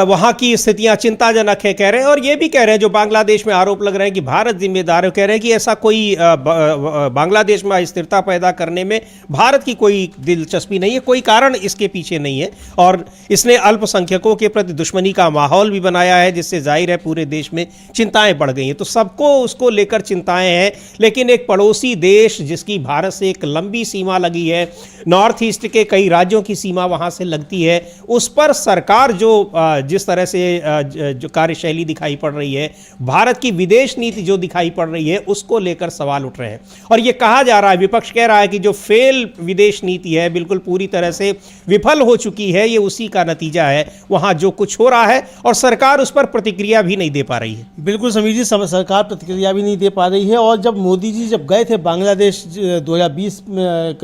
वहाँ की स्थितियाँ चिंताजनक है कह रहे हैं, और ये भी कह रहे हैं जो बांग्लादेश में आरोप लग रहे हैं कि भारत जिम्मेदार है, कह रहे हैं कि ऐसा कोई बांग्लादेश में अस्थिरता पैदा करने में भारत की कोई दिलचस्पी नहीं है, कोई कारण इसके पीछे नहीं है, और इसने अल्पसंख्यकों के प्रति दुश्मनी का माहौल भी बनाया है, जिससे जाहिर है पूरे देश में चिंताएं बढ़ गई हैं। तो सबको उसको लेकर चिंताएं हैं, लेकिन एक पड़ोसी देश जिसकी भारत से एक लंबी सीमा लगी है, नॉर्थ ईस्ट के कई राज्यों की सीमा वहाँ से लगती है, उस पर सरकार जिस तरह से जो कार्यशैली दिखाई पड़ रही है, भारत की विदेश नीति जो दिखाई पड़ रही है, उसको लेकर सवाल उठ रहे हैं। और ये कहा जा रहा है, विपक्ष कह रहा है कि जो फेल विदेश नीति है, बिल्कुल पूरी तरह से विफल हो चुकी है, ये उसी का नतीजा है। वहां जो कुछ हो रहा है और सरकार उस पर प्रतिक्रिया भी नहीं दे पा रही है। बिल्कुल समीर जी, सरकार प्रतिक्रिया भी नहीं दे पा रही है। और जब मोदी जी गए थे बांग्लादेश 2020 में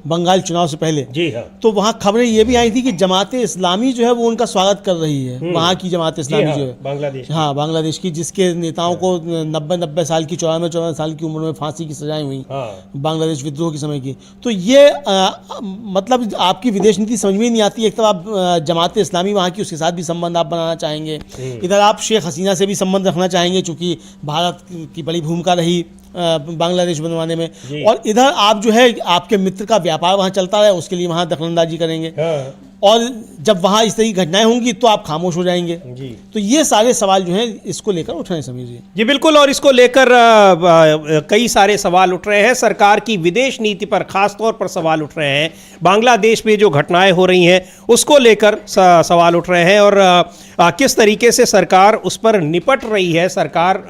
बंगाल चुनाव से पहले, जी हाँ, तो वहाँ खबरें ये भी आई थी कि जमात इस्लामी जो है वो उनका स्वागत कर रही है। वहाँ की जमात इस्लामी जो है बांग्लादेश की, जिसके नेताओं को 90 साल की 94 साल की उम्र में फांसी की सजाएं हुई बांग्लादेश विद्रोह के समय की। तो ये मतलब आपकी विदेश नीति समझ में नहीं आती। एक तो आप जमात इस्लामी वहाँ की, उसके साथ भी संबंध आप बनाना चाहेंगे, इधर आप शेख हसीना से भी संबंध रखना चाहेंगे चूंकि भारत की बड़ी भूमिका रही बांग्लादेश बनवाने में, और इधर आप जो है आपके मित्र का व्यापार वहाँ चलता रहे, उसके लिए वहाँ दखलंदाजी करेंगे, और जब वहाँ इस तरह की घटनाएं होंगी तो आप खामोश हो जाएंगे। जी। तो ये सारे सवाल जो हैं इसको लेकर उठ रहे हैं समीर जी। जी बिल्कुल, और इसको लेकर कई सारे सवाल उठ रहे हैं। सरकार की विदेश नीति पर खास तौर पर सवाल उठ रहे हैं, बांग्लादेश में जो घटनाएं हो रही हैं उसको लेकर सवाल उठ रहे हैं, और किस तरीके से सरकार उस पर निपट रही है। सरकार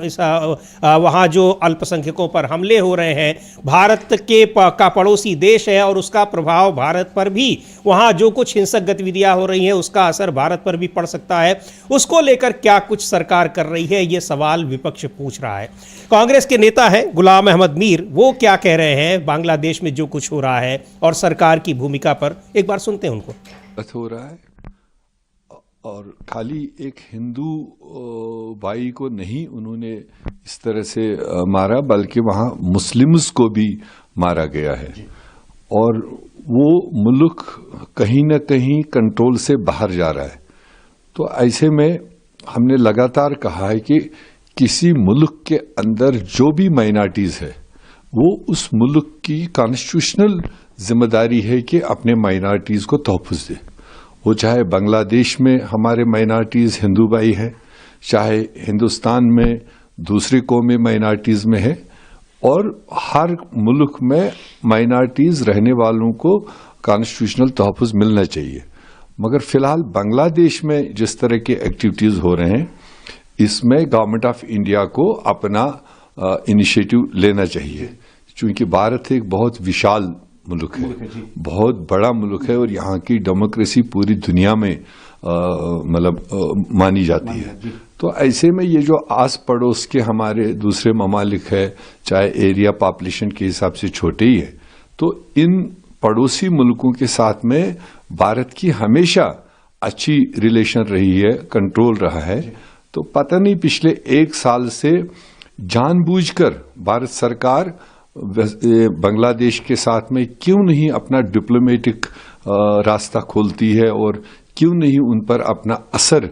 वहाँ जो अल्पसंख्यकों पर हमले हो रहे हैं, भारत का पड़ोसी देश है और उसका प्रभाव भारत पर भी, वहाँ जो कुछ हिंसक गतिविधियां हो रही हैं उसका असर भारत पर भी पड़ सकता है, उसको लेकर क्या कुछ सरकार कर रही है, ये सवाल विपक्ष पूछ रहा है। कांग्रेस के नेता हैं गुलाम अहमद मीर, वो क्या कह रहे हैं बांग्लादेश में जो कुछ हो रहा है और सरकार की भूमिका पर, एक बार सुनते हैं उनको। हो रहा है, और खाली एक हिंदू भाई को नहीं उन्होंने इस तरह से मारा, बल्कि वहां मुस्लिम्स को भी मारा गया है, और वो मुल्क कहीं न कहीं कंट्रोल से बाहर जा रहा है। तो ऐसे में हमने लगातार कहा है कि किसी मुल्क के अंदर जो भी माइनॉरिटीज है, वो उस मुल्क की कॉन्स्टिट्यूशनल जिम्मेदारी है कि अपने माइनॉरिटीज को तहफ़्फ़ुज़ दे। वो चाहे बांग्लादेश में हमारे माइनॉरिटीज हिंदू भाई हैं, चाहे हिंदुस्तान में दूसरी कौमी माइनॉरिटीज में है, और हर मुल्क में माइनॉरिटीज रहने वालों को कॉन्स्टिट्यूशनल तहफ़्फ़ुज़ मिलना चाहिए। मगर फिलहाल बांग्लादेश में जिस तरह के एक्टिविटीज़ हो रहे हैं, इसमें गवर्नमेंट ऑफ इंडिया को अपना इनिशिएटिव लेना चाहिए, क्योंकि भारत एक बहुत विशाल मुल्क है, बहुत बड़ा मुल्क है, और यहाँ की डेमोक्रेसी पूरी दुनिया में मतलब मानी जाती है। तो ऐसे में ये जो आस पड़ोस के हमारे दूसरे ममालिक है, चाहे एरिया पॉपुलेशन के हिसाब से छोटे ही है, तो इन पड़ोसी मुल्कों के साथ में भारत की हमेशा अच्छी रिलेशन रही है, कंट्रोल रहा है। तो पता नहीं पिछले 1 साल से जानबूझकर भारत सरकार बांग्लादेश के साथ में क्यों नहीं अपना डिप्लोमेटिक रास्ता खोलती है और क्यों नहीं उन पर अपना असर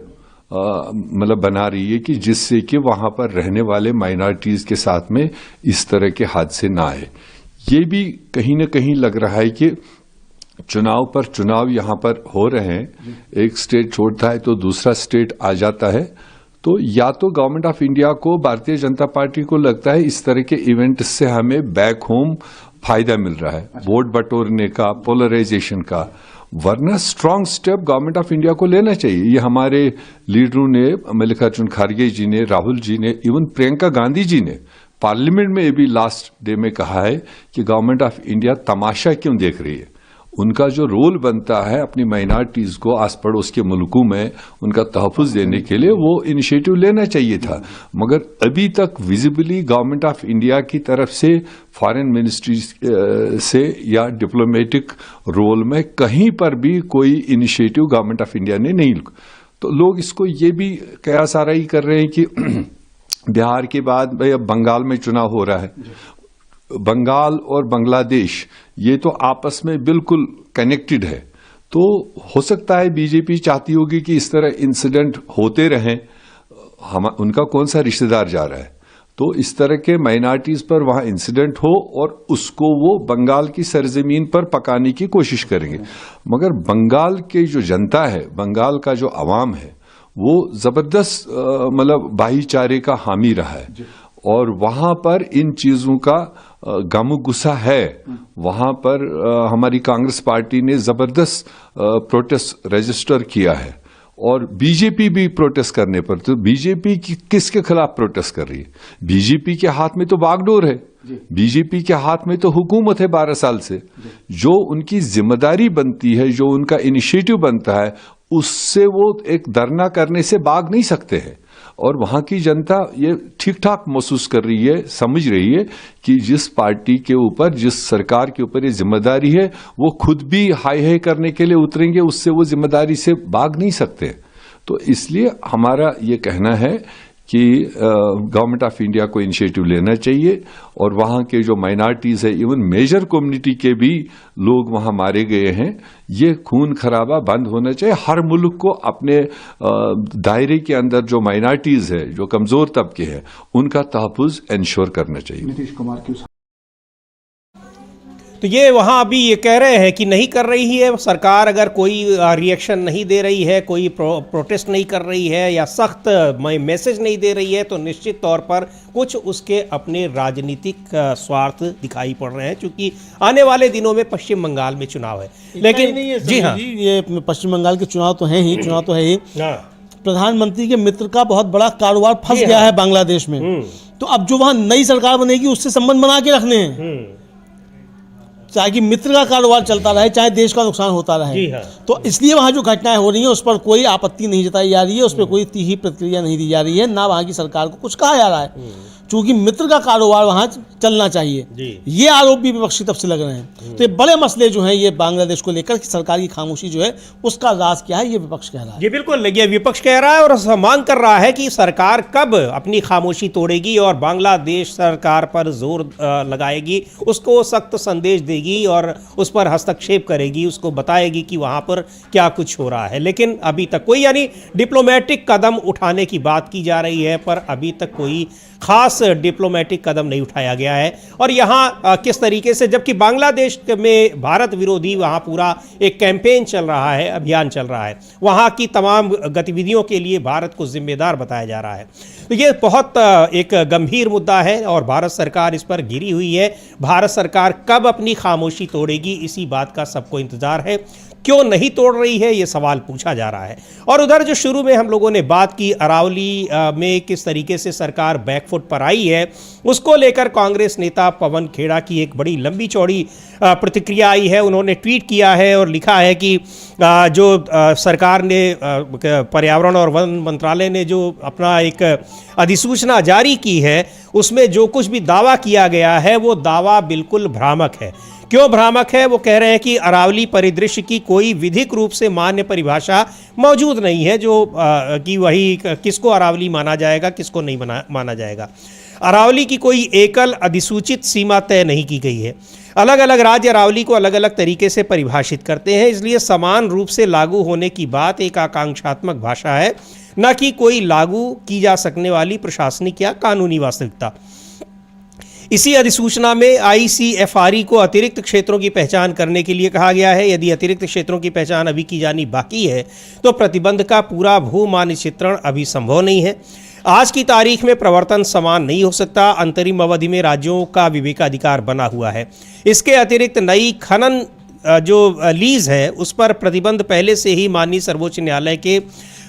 मतलब बना रही है कि जिससे कि वहां पर रहने वाले माइनॉरिटीज के साथ में इस तरह के हादसे ना आए। ये भी कहीं ना कहीं लग रहा है कि चुनाव पर चुनाव यहां पर हो रहे हैं, एक स्टेट छोड़ता है तो दूसरा स्टेट आ जाता है। तो या तो गवर्नमेंट ऑफ इंडिया को, भारतीय जनता पार्टी को लगता है इस तरह के इवेंट से हमें बैक होम फायदा मिल रहा है, वोट बटोरने का, पोलराइजेशन का, वरना strong step government of India को लेना चाहिए। ये हमारे लीडरों ने, मल्लिकार्जुन खड़गे जी ने, राहुल जी ने, इवन प्रियंका गांधी जी ने पार्लियामेंट में भी लास्ट डे में कहा है कि गवर्नमेंट ऑफ इंडिया तमाशा क्यों देख रही है। उनका जो रोल बनता है अपनी माइनॉरिटीज को आस पड़ोस के मुल्कों में उनका तहफ़्फ़ुज़ देने के लिए, वो इनिशिएटिव लेना चाहिए था। मगर अभी तक विजिबली गवर्नमेंट ऑफ इंडिया की तरफ से, फॉरेन मिनिस्ट्री से या डिप्लोमेटिक रोल में कहीं पर भी कोई इनिशिएटिव गवर्नमेंट ऑफ इंडिया ने नहीं। तो लोग इसको ये भी कयास आराई कर रहे हैं कि बिहार के बाद भाई अब बंगाल में चुनाव हो रहा है। बंगाल और बांग्लादेश ये तो आपस में बिल्कुल कनेक्टेड है, तो हो सकता है बीजेपी चाहती होगी कि इस तरह इंसिडेंट होते रहें। उनका कौन सा रिश्तेदार जा रहा है, तो इस तरह के माइनॉरिटीज पर वहां इंसिडेंट हो और उसको वो बंगाल की सरजमीन पर पकाने की कोशिश करेंगे। मगर बंगाल की जो जनता है, बंगाल का जो अवाम है, वो जबरदस्त मतलब भाईचारे का हामी रहा है और वहां पर इन चीजों का गम गुस्सा है। वहां पर हमारी कांग्रेस पार्टी ने जबरदस्त प्रोटेस्ट रजिस्टर किया है और बीजेपी भी प्रोटेस्ट करने पर, तो बीजेपी किसके खिलाफ प्रोटेस्ट कर रही है? बीजेपी के हाथ में तो बागडोर है, बीजेपी के हाथ में तो हुकूमत है 12 साल से। जो उनकी जिम्मेदारी बनती है, जो उनका इनिशिएटिव बनता है, उससे वो एक धरना करने से भाग नहीं सकते हैं। और वहां की जनता ये ठीक ठाक महसूस कर रही है, समझ रही है कि जिस पार्टी के ऊपर, जिस सरकार के ऊपर ये जिम्मेदारी है, वो खुद भी हाय हाय करने के लिए उतरेंगे, उससे वो जिम्मेदारी से भाग नहीं सकते। तो इसलिए हमारा ये कहना है कि गवर्नमेंट ऑफ इंडिया को इनिशिएटिव लेना चाहिए और वहाँ के जो माइनॉरिटीज़ है, इवन मेजर कम्युनिटी के भी लोग वहाँ मारे गए हैं, ये खून खराबा बंद होना चाहिए। हर मुल्क को अपने दायरे के अंदर जो माइनॉरिटीज़ है, जो कमज़ोर तबके हैं, उनका तहफ़्फ़ुज़ इंश्योर करना चाहिए। नीतीश कुमार की तो ये वहाँ अभी ये कह रहे हैं कि नहीं कर रही है सरकार, अगर कोई रिएक्शन नहीं दे रही है, कोई प्रोटेस्ट नहीं कर रही है या सख्त मैसेज नहीं दे रही है, तो निश्चित तौर पर कुछ उसके अपने राजनीतिक स्वार्थ दिखाई पड़ रहे हैं, क्योंकि आने वाले दिनों में पश्चिम बंगाल में चुनाव है। लेकिन जी हाँ, ये पश्चिम बंगाल के चुनाव तो है ही, चुनाव तो है ही। प्रधानमंत्री के मित्र का बहुत बड़ा कारोबार फंस गया है बांग्लादेश में। तो अब जो वहाँ नई सरकार बनेगी उससे संबंध बना के रखने हैं, चाहे कि मित्र का कारोबार चलता रहे, चाहे देश का नुकसान होता रहे। तो इसलिए वहाँ जो घटनाएं हो रही हैं उस पर कोई आपत्ति नहीं जताई जा रही है, उस पर कोई तीखी प्रतिक्रिया नहीं दी जा रही है, ना वहाँ की सरकार को कुछ कहा जा रहा है, चूंकि मित्र का कारोबार वहाँ चलना चाहिए। ये आरोप भी विपक्षी तरफ से लग रहे हैं। तो ये बड़े मसले जो हैं ये बांग्लादेश को लेकर कि सरकार की खामोशी जो है उसका राज क्या है, ये विपक्ष कह रहा है। ये बिल्कुल ये विपक्ष कह रहा है और मांग कर रहा है कि सरकार कब अपनी खामोशी तोड़ेगी और बांग्लादेश सरकार पर जोर लगाएगी, उसको सख्त संदेश देगी और उस पर हस्तक्षेप करेगी, उसको बताएगी कि वहाँ पर क्या कुछ हो रहा है। लेकिन अभी तक कोई, यानी डिप्लोमेटिक कदम उठाने की बात की जा रही है, पर अभी तक कोई खास डिप्लोमेटिक कदम नहीं उठाया गया है। और यहाँ किस तरीके से, जबकि बांग्लादेश में भारत विरोधी वहाँ पूरा एक कैंपेन चल रहा है, अभियान चल रहा है, वहाँ की तमाम गतिविधियों के लिए भारत को जिम्मेदार बताया जा रहा है। तो ये बहुत एक गंभीर मुद्दा है और भारत सरकार इस पर घिरी हुई है। भारत सरकार कब अपनी खामोशी तोड़ेगी, इसी बात का सबको इंतजार है। क्यों नहीं तोड़ रही है, ये सवाल पूछा जा रहा है। और उधर जो शुरू में हम लोगों ने बात की अरावली में किस तरीके से सरकार बैकफुट पर आई है, उसको लेकर कांग्रेस नेता पवन खेड़ा की एक बड़ी लंबी चौड़ी प्रतिक्रिया आई है। उन्होंने ट्वीट किया है और लिखा है कि जो सरकार ने, पर्यावरण और वन मंत्रालय ने जो अपना एक अधिसूचना जारी की है, उसमें जो कुछ भी दावा किया गया है वो दावा बिल्कुल भ्रामक है। क्यों भ्रामक है? वो कह रहे हैं कि अरावली परिदृश्य की कोई विधिक रूप से मान्य परिभाषा मौजूद नहीं है, जो कि वही किसको अरावली माना जाएगा, किसको नहीं माना जाएगा। अरावली की कोई एकल अधिसूचित सीमा तय नहीं की गई है। अलग अलग राज्य अरावली को अलग अलग तरीके से परिभाषित करते हैं, इसलिए समान रूप से लागू होने की बात एक आकांक्षात्मक भाषा है, न कि कोई लागू की जा सकने वाली प्रशासनिक या कानूनी वास्तविकता। इसी अधिसूचना में ICFRE को अतिरिक्त क्षेत्रों की पहचान करने के लिए कहा गया है। यदि अतिरिक्त क्षेत्रों की पहचान अभी की जानी बाकी है तो प्रतिबंध का पूरा भू मानचित्रण अभी संभव नहीं है। आज की तारीख में प्रवर्तन समान नहीं हो सकता। अंतरिम अवधि में राज्यों का विवेकाधिकार बना हुआ है। इसके अतिरिक्त नई खनन जो लीज है उस पर प्रतिबंध पहले से ही माननीय सर्वोच्च न्यायालय के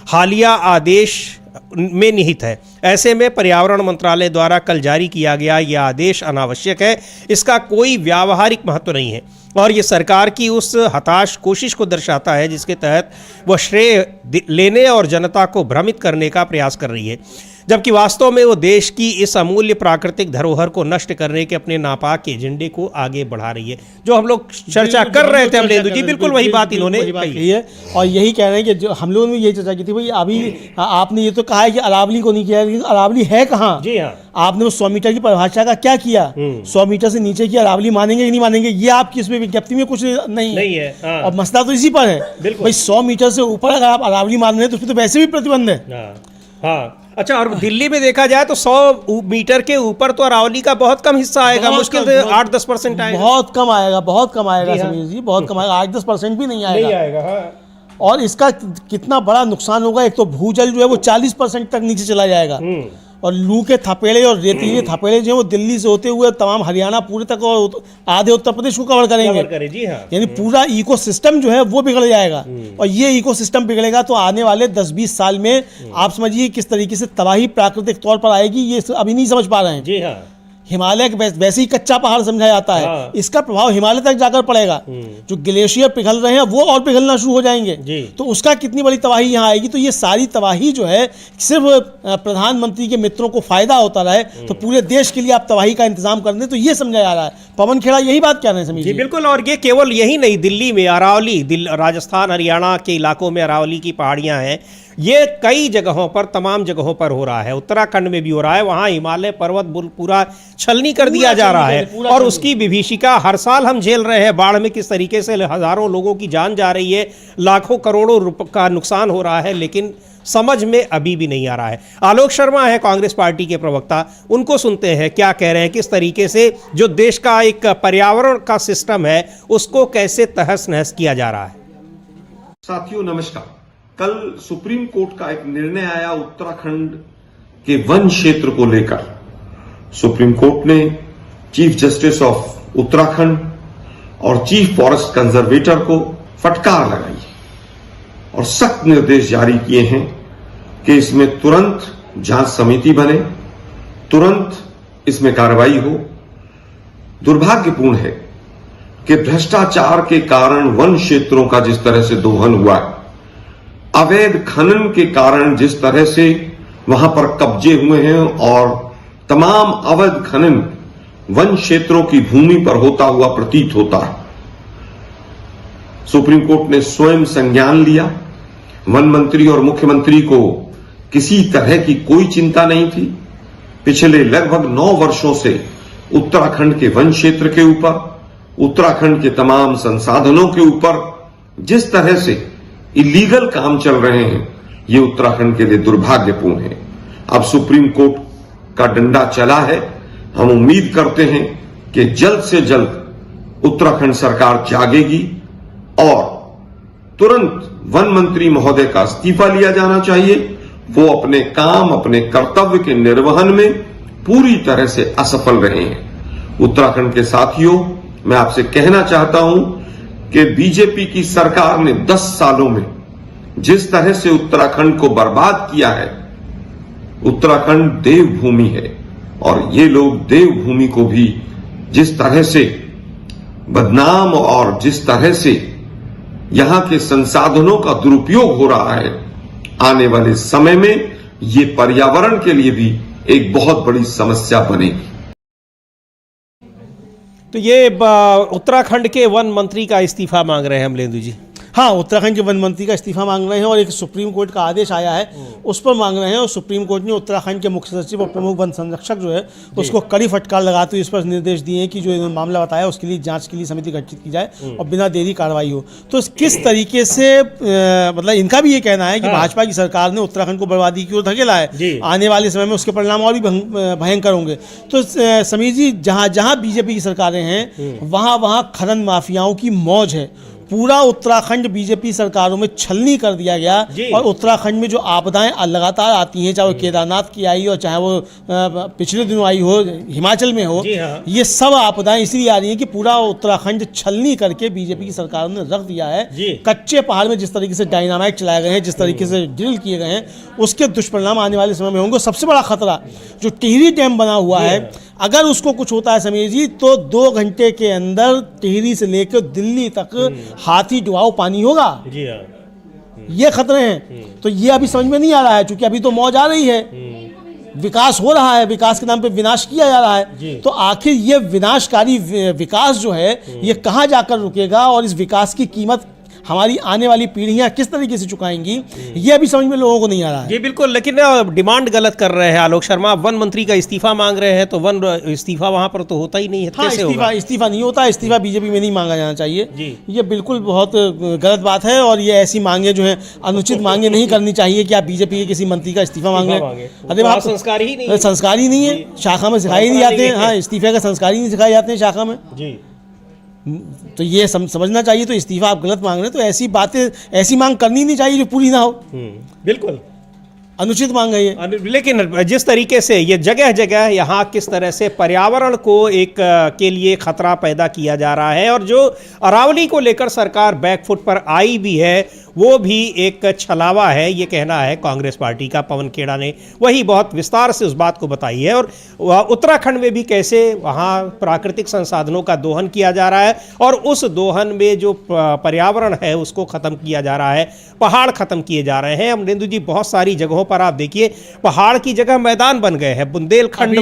हालिया आदेश में निहित है। ऐसे में पर्यावरण मंत्रालय द्वारा कल जारी किया गया यह आदेश अनावश्यक है, इसका कोई व्यावहारिक महत्व नहीं है और ये सरकार की उस हताश कोशिश को दर्शाता है जिसके तहत वह श्रेय लेने और जनता को भ्रमित करने का प्रयास कर रही है, जबकि वास्तव में वो देश की इस अमूल्य प्राकृतिक धरोहर को नष्ट करने के अपने नापाक एजेंडे को आगे बढ़ा रही है। जो हम लोग चर्चा कर रहे थे अमलेंदु जी, बिल्कुल वही बात इन्होंने कही है और यही कह रहे हैं कि जो हम लोगों ने यही चर्चा की थी, भाई अभी आपने ये तो कहा है कि अरावली को नहीं किया, लेकिन अरावली है कहाँ? जी हाँ, आपने वो 100 मीटर की परिभाषा का क्या किया? 100 मीटर से नीचे की अरावली मानेंगे कि नहीं मानेंगे, ये आपकी इसमें विज्ञप्ति में कुछ नहीं है। हाँ। और मसला तो इसी पर है, भाई 100 मीटर से ऊपर अगर आप अरावली मान रहे हैं तो उसमें तो वैसे भी प्रतिबंध है। हाँ, अच्छा, और दिल्ली में देखा जाए तो 100 मीटर के ऊपर तो अरावली का बहुत कम हिस्सा आएगा, मुश्किल से 8-10% आएगा। बहुत कम आएगा समीर जी, बहुत कम आएगा, 8-10% भी नहीं आएगा। हाँ। और इसका कितना बड़ा नुकसान होगा, एक तो भूजल जो है वो 40% तक नीचे चला जाएगा और लू के थपेड़े और रेतीले थपेड़े जो है वो दिल्ली से होते हुए तमाम हरियाणा पूरे तक और आधे उत्तर प्रदेश को कवर करेंगे। जी हाँ। यानी पूरा इकोसिस्टम जो है वो बिगड़ जाएगा और ये इकोसिस्टम बिगड़ेगा तो आने वाले 10-20 साल में आप समझिए किस तरीके से तबाही प्राकृतिक तौर पर आएगी, ये अभी नहीं समझ पा रहे हैं। जी हाँ। हिमालय वैसे ही कच्चा पहाड़ समझा जाता है। हाँ। इसका प्रभाव हिमालय तक जाकर पड़ेगा। जो ग्लेशियर पिघल रहे हैं वो और पिघलना शुरू हो जाएंगे जी। तो उसका कितनी बड़ी तबाही यहाँ आएगी। तो ये सारी तबाही जो है सिर्फ प्रधानमंत्री के मित्रों को फायदा होता रहे तो पूरे देश के लिए आप तबाही का इंतजाम कर दें, तो ये समझा जा रहा है। पवन खेड़ा यही बात कह रहे हैं समीर जी। बिल्कुल, और ये केवल यही नहीं, दिल्ली में अरावली, राजस्थान हरियाणा के इलाकों में अरावली की पहाड़ियां हैं, ये कई जगहों पर, तमाम जगहों पर हो रहा है। उत्तराखंड में भी हो रहा है, वहां हिमालय पर्वत पूरा छलनी कर दिया जा रहा है और उसकी विभीषिका हर साल हम झेल रहे हैं। बाढ़ में किस तरीके से हजारों लोगों की जान जा रही है, लाखों करोड़ों रुपए का नुकसान हो रहा है, लेकिन समझ में अभी भी नहीं आ रहा है। आलोक शर्मा है कांग्रेस पार्टी के प्रवक्ता, उनको सुनते हैं क्या कह रहे हैं, किस तरीके से जो देश का एक पर्यावरण का सिस्टम है उसको कैसे तहस नहस किया जा रहा है। साथियों नमस्कार। कल सुप्रीम कोर्ट का एक निर्णय आया उत्तराखंड के वन क्षेत्र को लेकर। सुप्रीम कोर्ट ने चीफ जस्टिस ऑफ उत्तराखंड और चीफ फॉरेस्ट कंजर्वेटर को फटकार लगाई और सख्त निर्देश जारी किए हैं कि इसमें तुरंत जांच समिति बने, तुरंत इसमें कार्रवाई हो। दुर्भाग्यपूर्ण है कि भ्रष्टाचार के कारण वन क्षेत्रों का जिस तरह से दोहन हुआ है, अवैध खनन के कारण जिस तरह से वहां पर कब्जे हुए हैं और तमाम अवैध खनन वन क्षेत्रों की भूमि पर होता हुआ प्रतीत होता है। सुप्रीम कोर्ट ने स्वयं संज्ञान लिया। वन मंत्री और मुख्यमंत्री को किसी तरह की कोई चिंता नहीं थी। पिछले लगभग 9 वर्षों से उत्तराखंड के वन क्षेत्र के ऊपर, उत्तराखंड के तमाम संसाधनों के ऊपर जिस तरह से इलीगल काम चल रहे हैं, ये उत्तराखंड के लिए दुर्भाग्यपूर्ण है। अब सुप्रीम कोर्ट का डंडा चला है। हम उम्मीद करते हैं कि जल्द से जल्द उत्तराखंड सरकार जागेगी और तुरंत वन मंत्री महोदय का इस्तीफा लिया जाना चाहिए। वो अपने काम, अपने कर्तव्य के निर्वहन में पूरी तरह से असफल रहे हैं। उत्तराखंड के साथियों, मैं आपसे कहना चाहता हूं कि बीजेपी की सरकार ने 10 सालों में जिस तरह से उत्तराखंड को बर्बाद किया है, उत्तराखंड देवभूमि है और ये लोग देवभूमि को भी जिस तरह से बदनाम और जिस तरह से यहां के संसाधनों का दुरुपयोग हो रहा है, आने वाले समय में ये पर्यावरण के लिए भी एक बहुत बड़ी समस्या बनेगी। तो ये उत्तराखंड के वन मंत्री का इस्तीफा मांग रहे हैं अमलेंदु जी। हाँ, उत्तराखंड के वन मंत्री का इस्तीफा मांग रहे हैं और एक सुप्रीम कोर्ट का आदेश आया है उस पर मांग रहे हैं। और सुप्रीम कोर्ट ने उत्तराखंड के मुख्य सचिव और प्रमुख वन संरक्षक जो है उसको कड़ी फटकार लगाते हुए इस पर निर्देश दिए हैं कि जो इन्होंने मामला बताया उसके लिए जांच के लिए समिति गठित की जाए और बिना देरी कार्रवाई हो। तो किस तरीके से मतलब इनका भी ये कहना है कि भाजपा की सरकार ने उत्तराखंड को बर्बादी की ओर धकेला है, आने वाले समय में उसके परिणाम और भी भयंकर होंगे। तो समीर जी, जहाँ जहाँ बीजेपी की सरकारें हैं वहाँ वहाँ खनन माफियाओं की मौज है। पूरा उत्तराखंड बीजेपी सरकारों में छलनी कर दिया गया और उत्तराखंड में जो आपदाएं लगातार आती हैं, चाहे वो केदारनाथ की आई हो, चाहे वो पिछले दिनों आई हो, हिमाचल में हो, ये सब आपदाएं इसलिए आ रही हैं कि पूरा उत्तराखंड छलनी करके बीजेपी की सरकारों ने रख दिया है। कच्चे पहाड़ में जिस तरीके से डायनामाइट चलाए गए हैं, जिस तरीके से ड्रिल किए गए हैं, उसके दुष्परिणाम आने वाले समय में होंगे। सबसे बड़ा खतरा जो टिहरी डैम बना हुआ है, अगर उसको कुछ होता है समीर जी, तो 2 घंटे के अंदर टिहरी से लेकर दिल्ली तक हाथी डुबाऊ पानी होगा। जी हाँ, ये खतरे हैं। तो ये अभी समझ में नहीं आ रहा है, क्योंकि अभी तो मौज आ रही है, विकास हो रहा है, विकास के नाम पे विनाश किया जा रहा है। तो आखिर ये विनाशकारी विकास जो है ये कहाँ जाकर रुकेगा और इस विकास की कीमत हमारी आने वाली पीढ़ियां किस तरीके से चुकाएंगी, ये अभी समझ में लोगों को नहीं आ रहा है। जी बिल्कुल, लेकिन डिमांड गलत कर रहे हैं आलोक शर्मा। वन मंत्री का इस्तीफा मांग रहे हैं तो वन इस्तीफा वहां पर तो होता ही नहीं है। हाँ, इस्तीफा नहीं होता। इस्तीफा बीजेपी में नहीं मांगा जाना चाहिए जी। ये बिल्कुल बहुत गलत बात है और ये ऐसी मांगे जो है अनुचित मांगे नहीं करनी चाहिए कि आप बीजेपी के किसी मंत्री का इस्तीफा मांग लें। अरे आप संस्कार ही नहीं है, शाखा में सिखाए नहीं जाते हैं। हाँ, इस्तीफे का संस्कार ही नहीं सिखाए जाते हैं शाखा में जी। तो ये समझना चाहिए। तो इस्तीफा आप गलत मांग रहे हैं, तो ऐसी बातें, ऐसी मांग करनी नहीं चाहिए जो पूरी ना हो। बिल्कुल अनुचित मांग है ये। लेकिन जिस तरीके से ये जगह जगह यहाँ किस तरह से पर्यावरण को एक के लिए खतरा पैदा किया जा रहा है और जो अरावली को लेकर सरकार बैकफुट पर आई भी है वो भी एक छलावा है, ये कहना है कांग्रेस पार्टी का। पवन खेड़ा ने वही बहुत विस्तार से उस बात को बताई है। और उत्तराखंड में भी कैसे वहाँ प्राकृतिक संसाधनों का दोहन किया जा रहा है और उस दोहन में जो पर्यावरण है उसको ख़त्म किया जा रहा है, पहाड़ ख़त्म किए जा रहे हैं। अमलेंदु जी, बहुत सारी जगहों पर आप देखिए पहाड़ की जगह मैदान बन गए हैं। बुंदेलखंड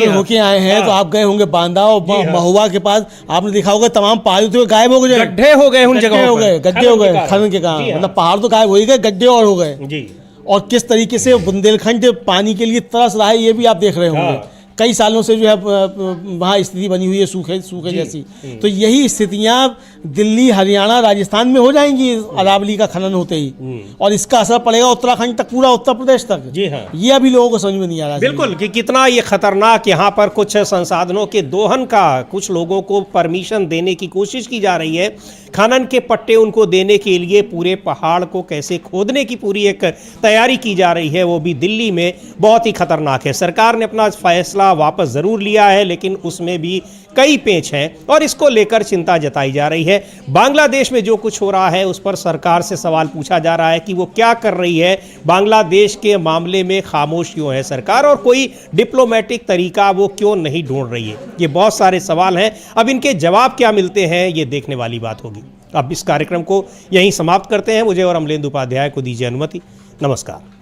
होके आए हैं तो आप गए होंगे बांदा और महुआ के पास, आपने देखा होगा तमाम पहाड़ तो गायब हो गए, गड्ढे हो गए, उन जगहों हो गए, गड्ढे हो गए खनन के कारण। मतलब पहाड़ तो गायब हो ही गए, गड्ढे और हो गए जी। और किस तरीके से बुंदेलखंड पानी के लिए तरस रहा है ये भी आप देख रहे होंगे। कई सालों से जो है वहाँ स्थिति बनी हुई है सूखे जैसी। तो यही स्थितियाँ दिल्ली, हरियाणा, राजस्थान में हो जाएंगी अरावली का खनन होते ही, और इसका असर पड़ेगा उत्तराखंड तक, पूरा उत्तर प्रदेश तक। जी हाँ, ये अभी लोगों को समझ में नहीं आ रहा। बिल्कुल कि कितना ये खतरनाक, यहाँ पर कुछ संसाधनों के दोहन का कुछ लोगों को परमिशन देने की कोशिश की जा रही है, खनन के पट्टे उनको देने के लिए पूरे पहाड़ को कैसे खोदने की पूरी एक तैयारी की जा रही है, वो भी दिल्ली में बहुत ही खतरनाक है। सरकार ने अपना फैसला वापस ज़रूर लिया है लेकिन उसमें भी कई पेच हैं और इसको लेकर चिंता जताई जा रही है। बांग्लादेश में जो कुछ हो रहा है उस पर सरकार से सवाल पूछा जा रहा है कि वो क्या कर रही है, बांग्लादेश के मामले में खामोश क्यों है सरकार और कोई डिप्लोमेटिक तरीका वो क्यों नहीं ढूंढ रही है। ये बहुत सारे सवाल हैं, अब इनके जवाब क्या मिलते हैं ये देखने वाली बात होगी। अब इस कार्यक्रम को यहीं समाप्त करते हैं। मुझे और अमलेंदु उपाध्याय को दीजिए अनुमति। नमस्कार।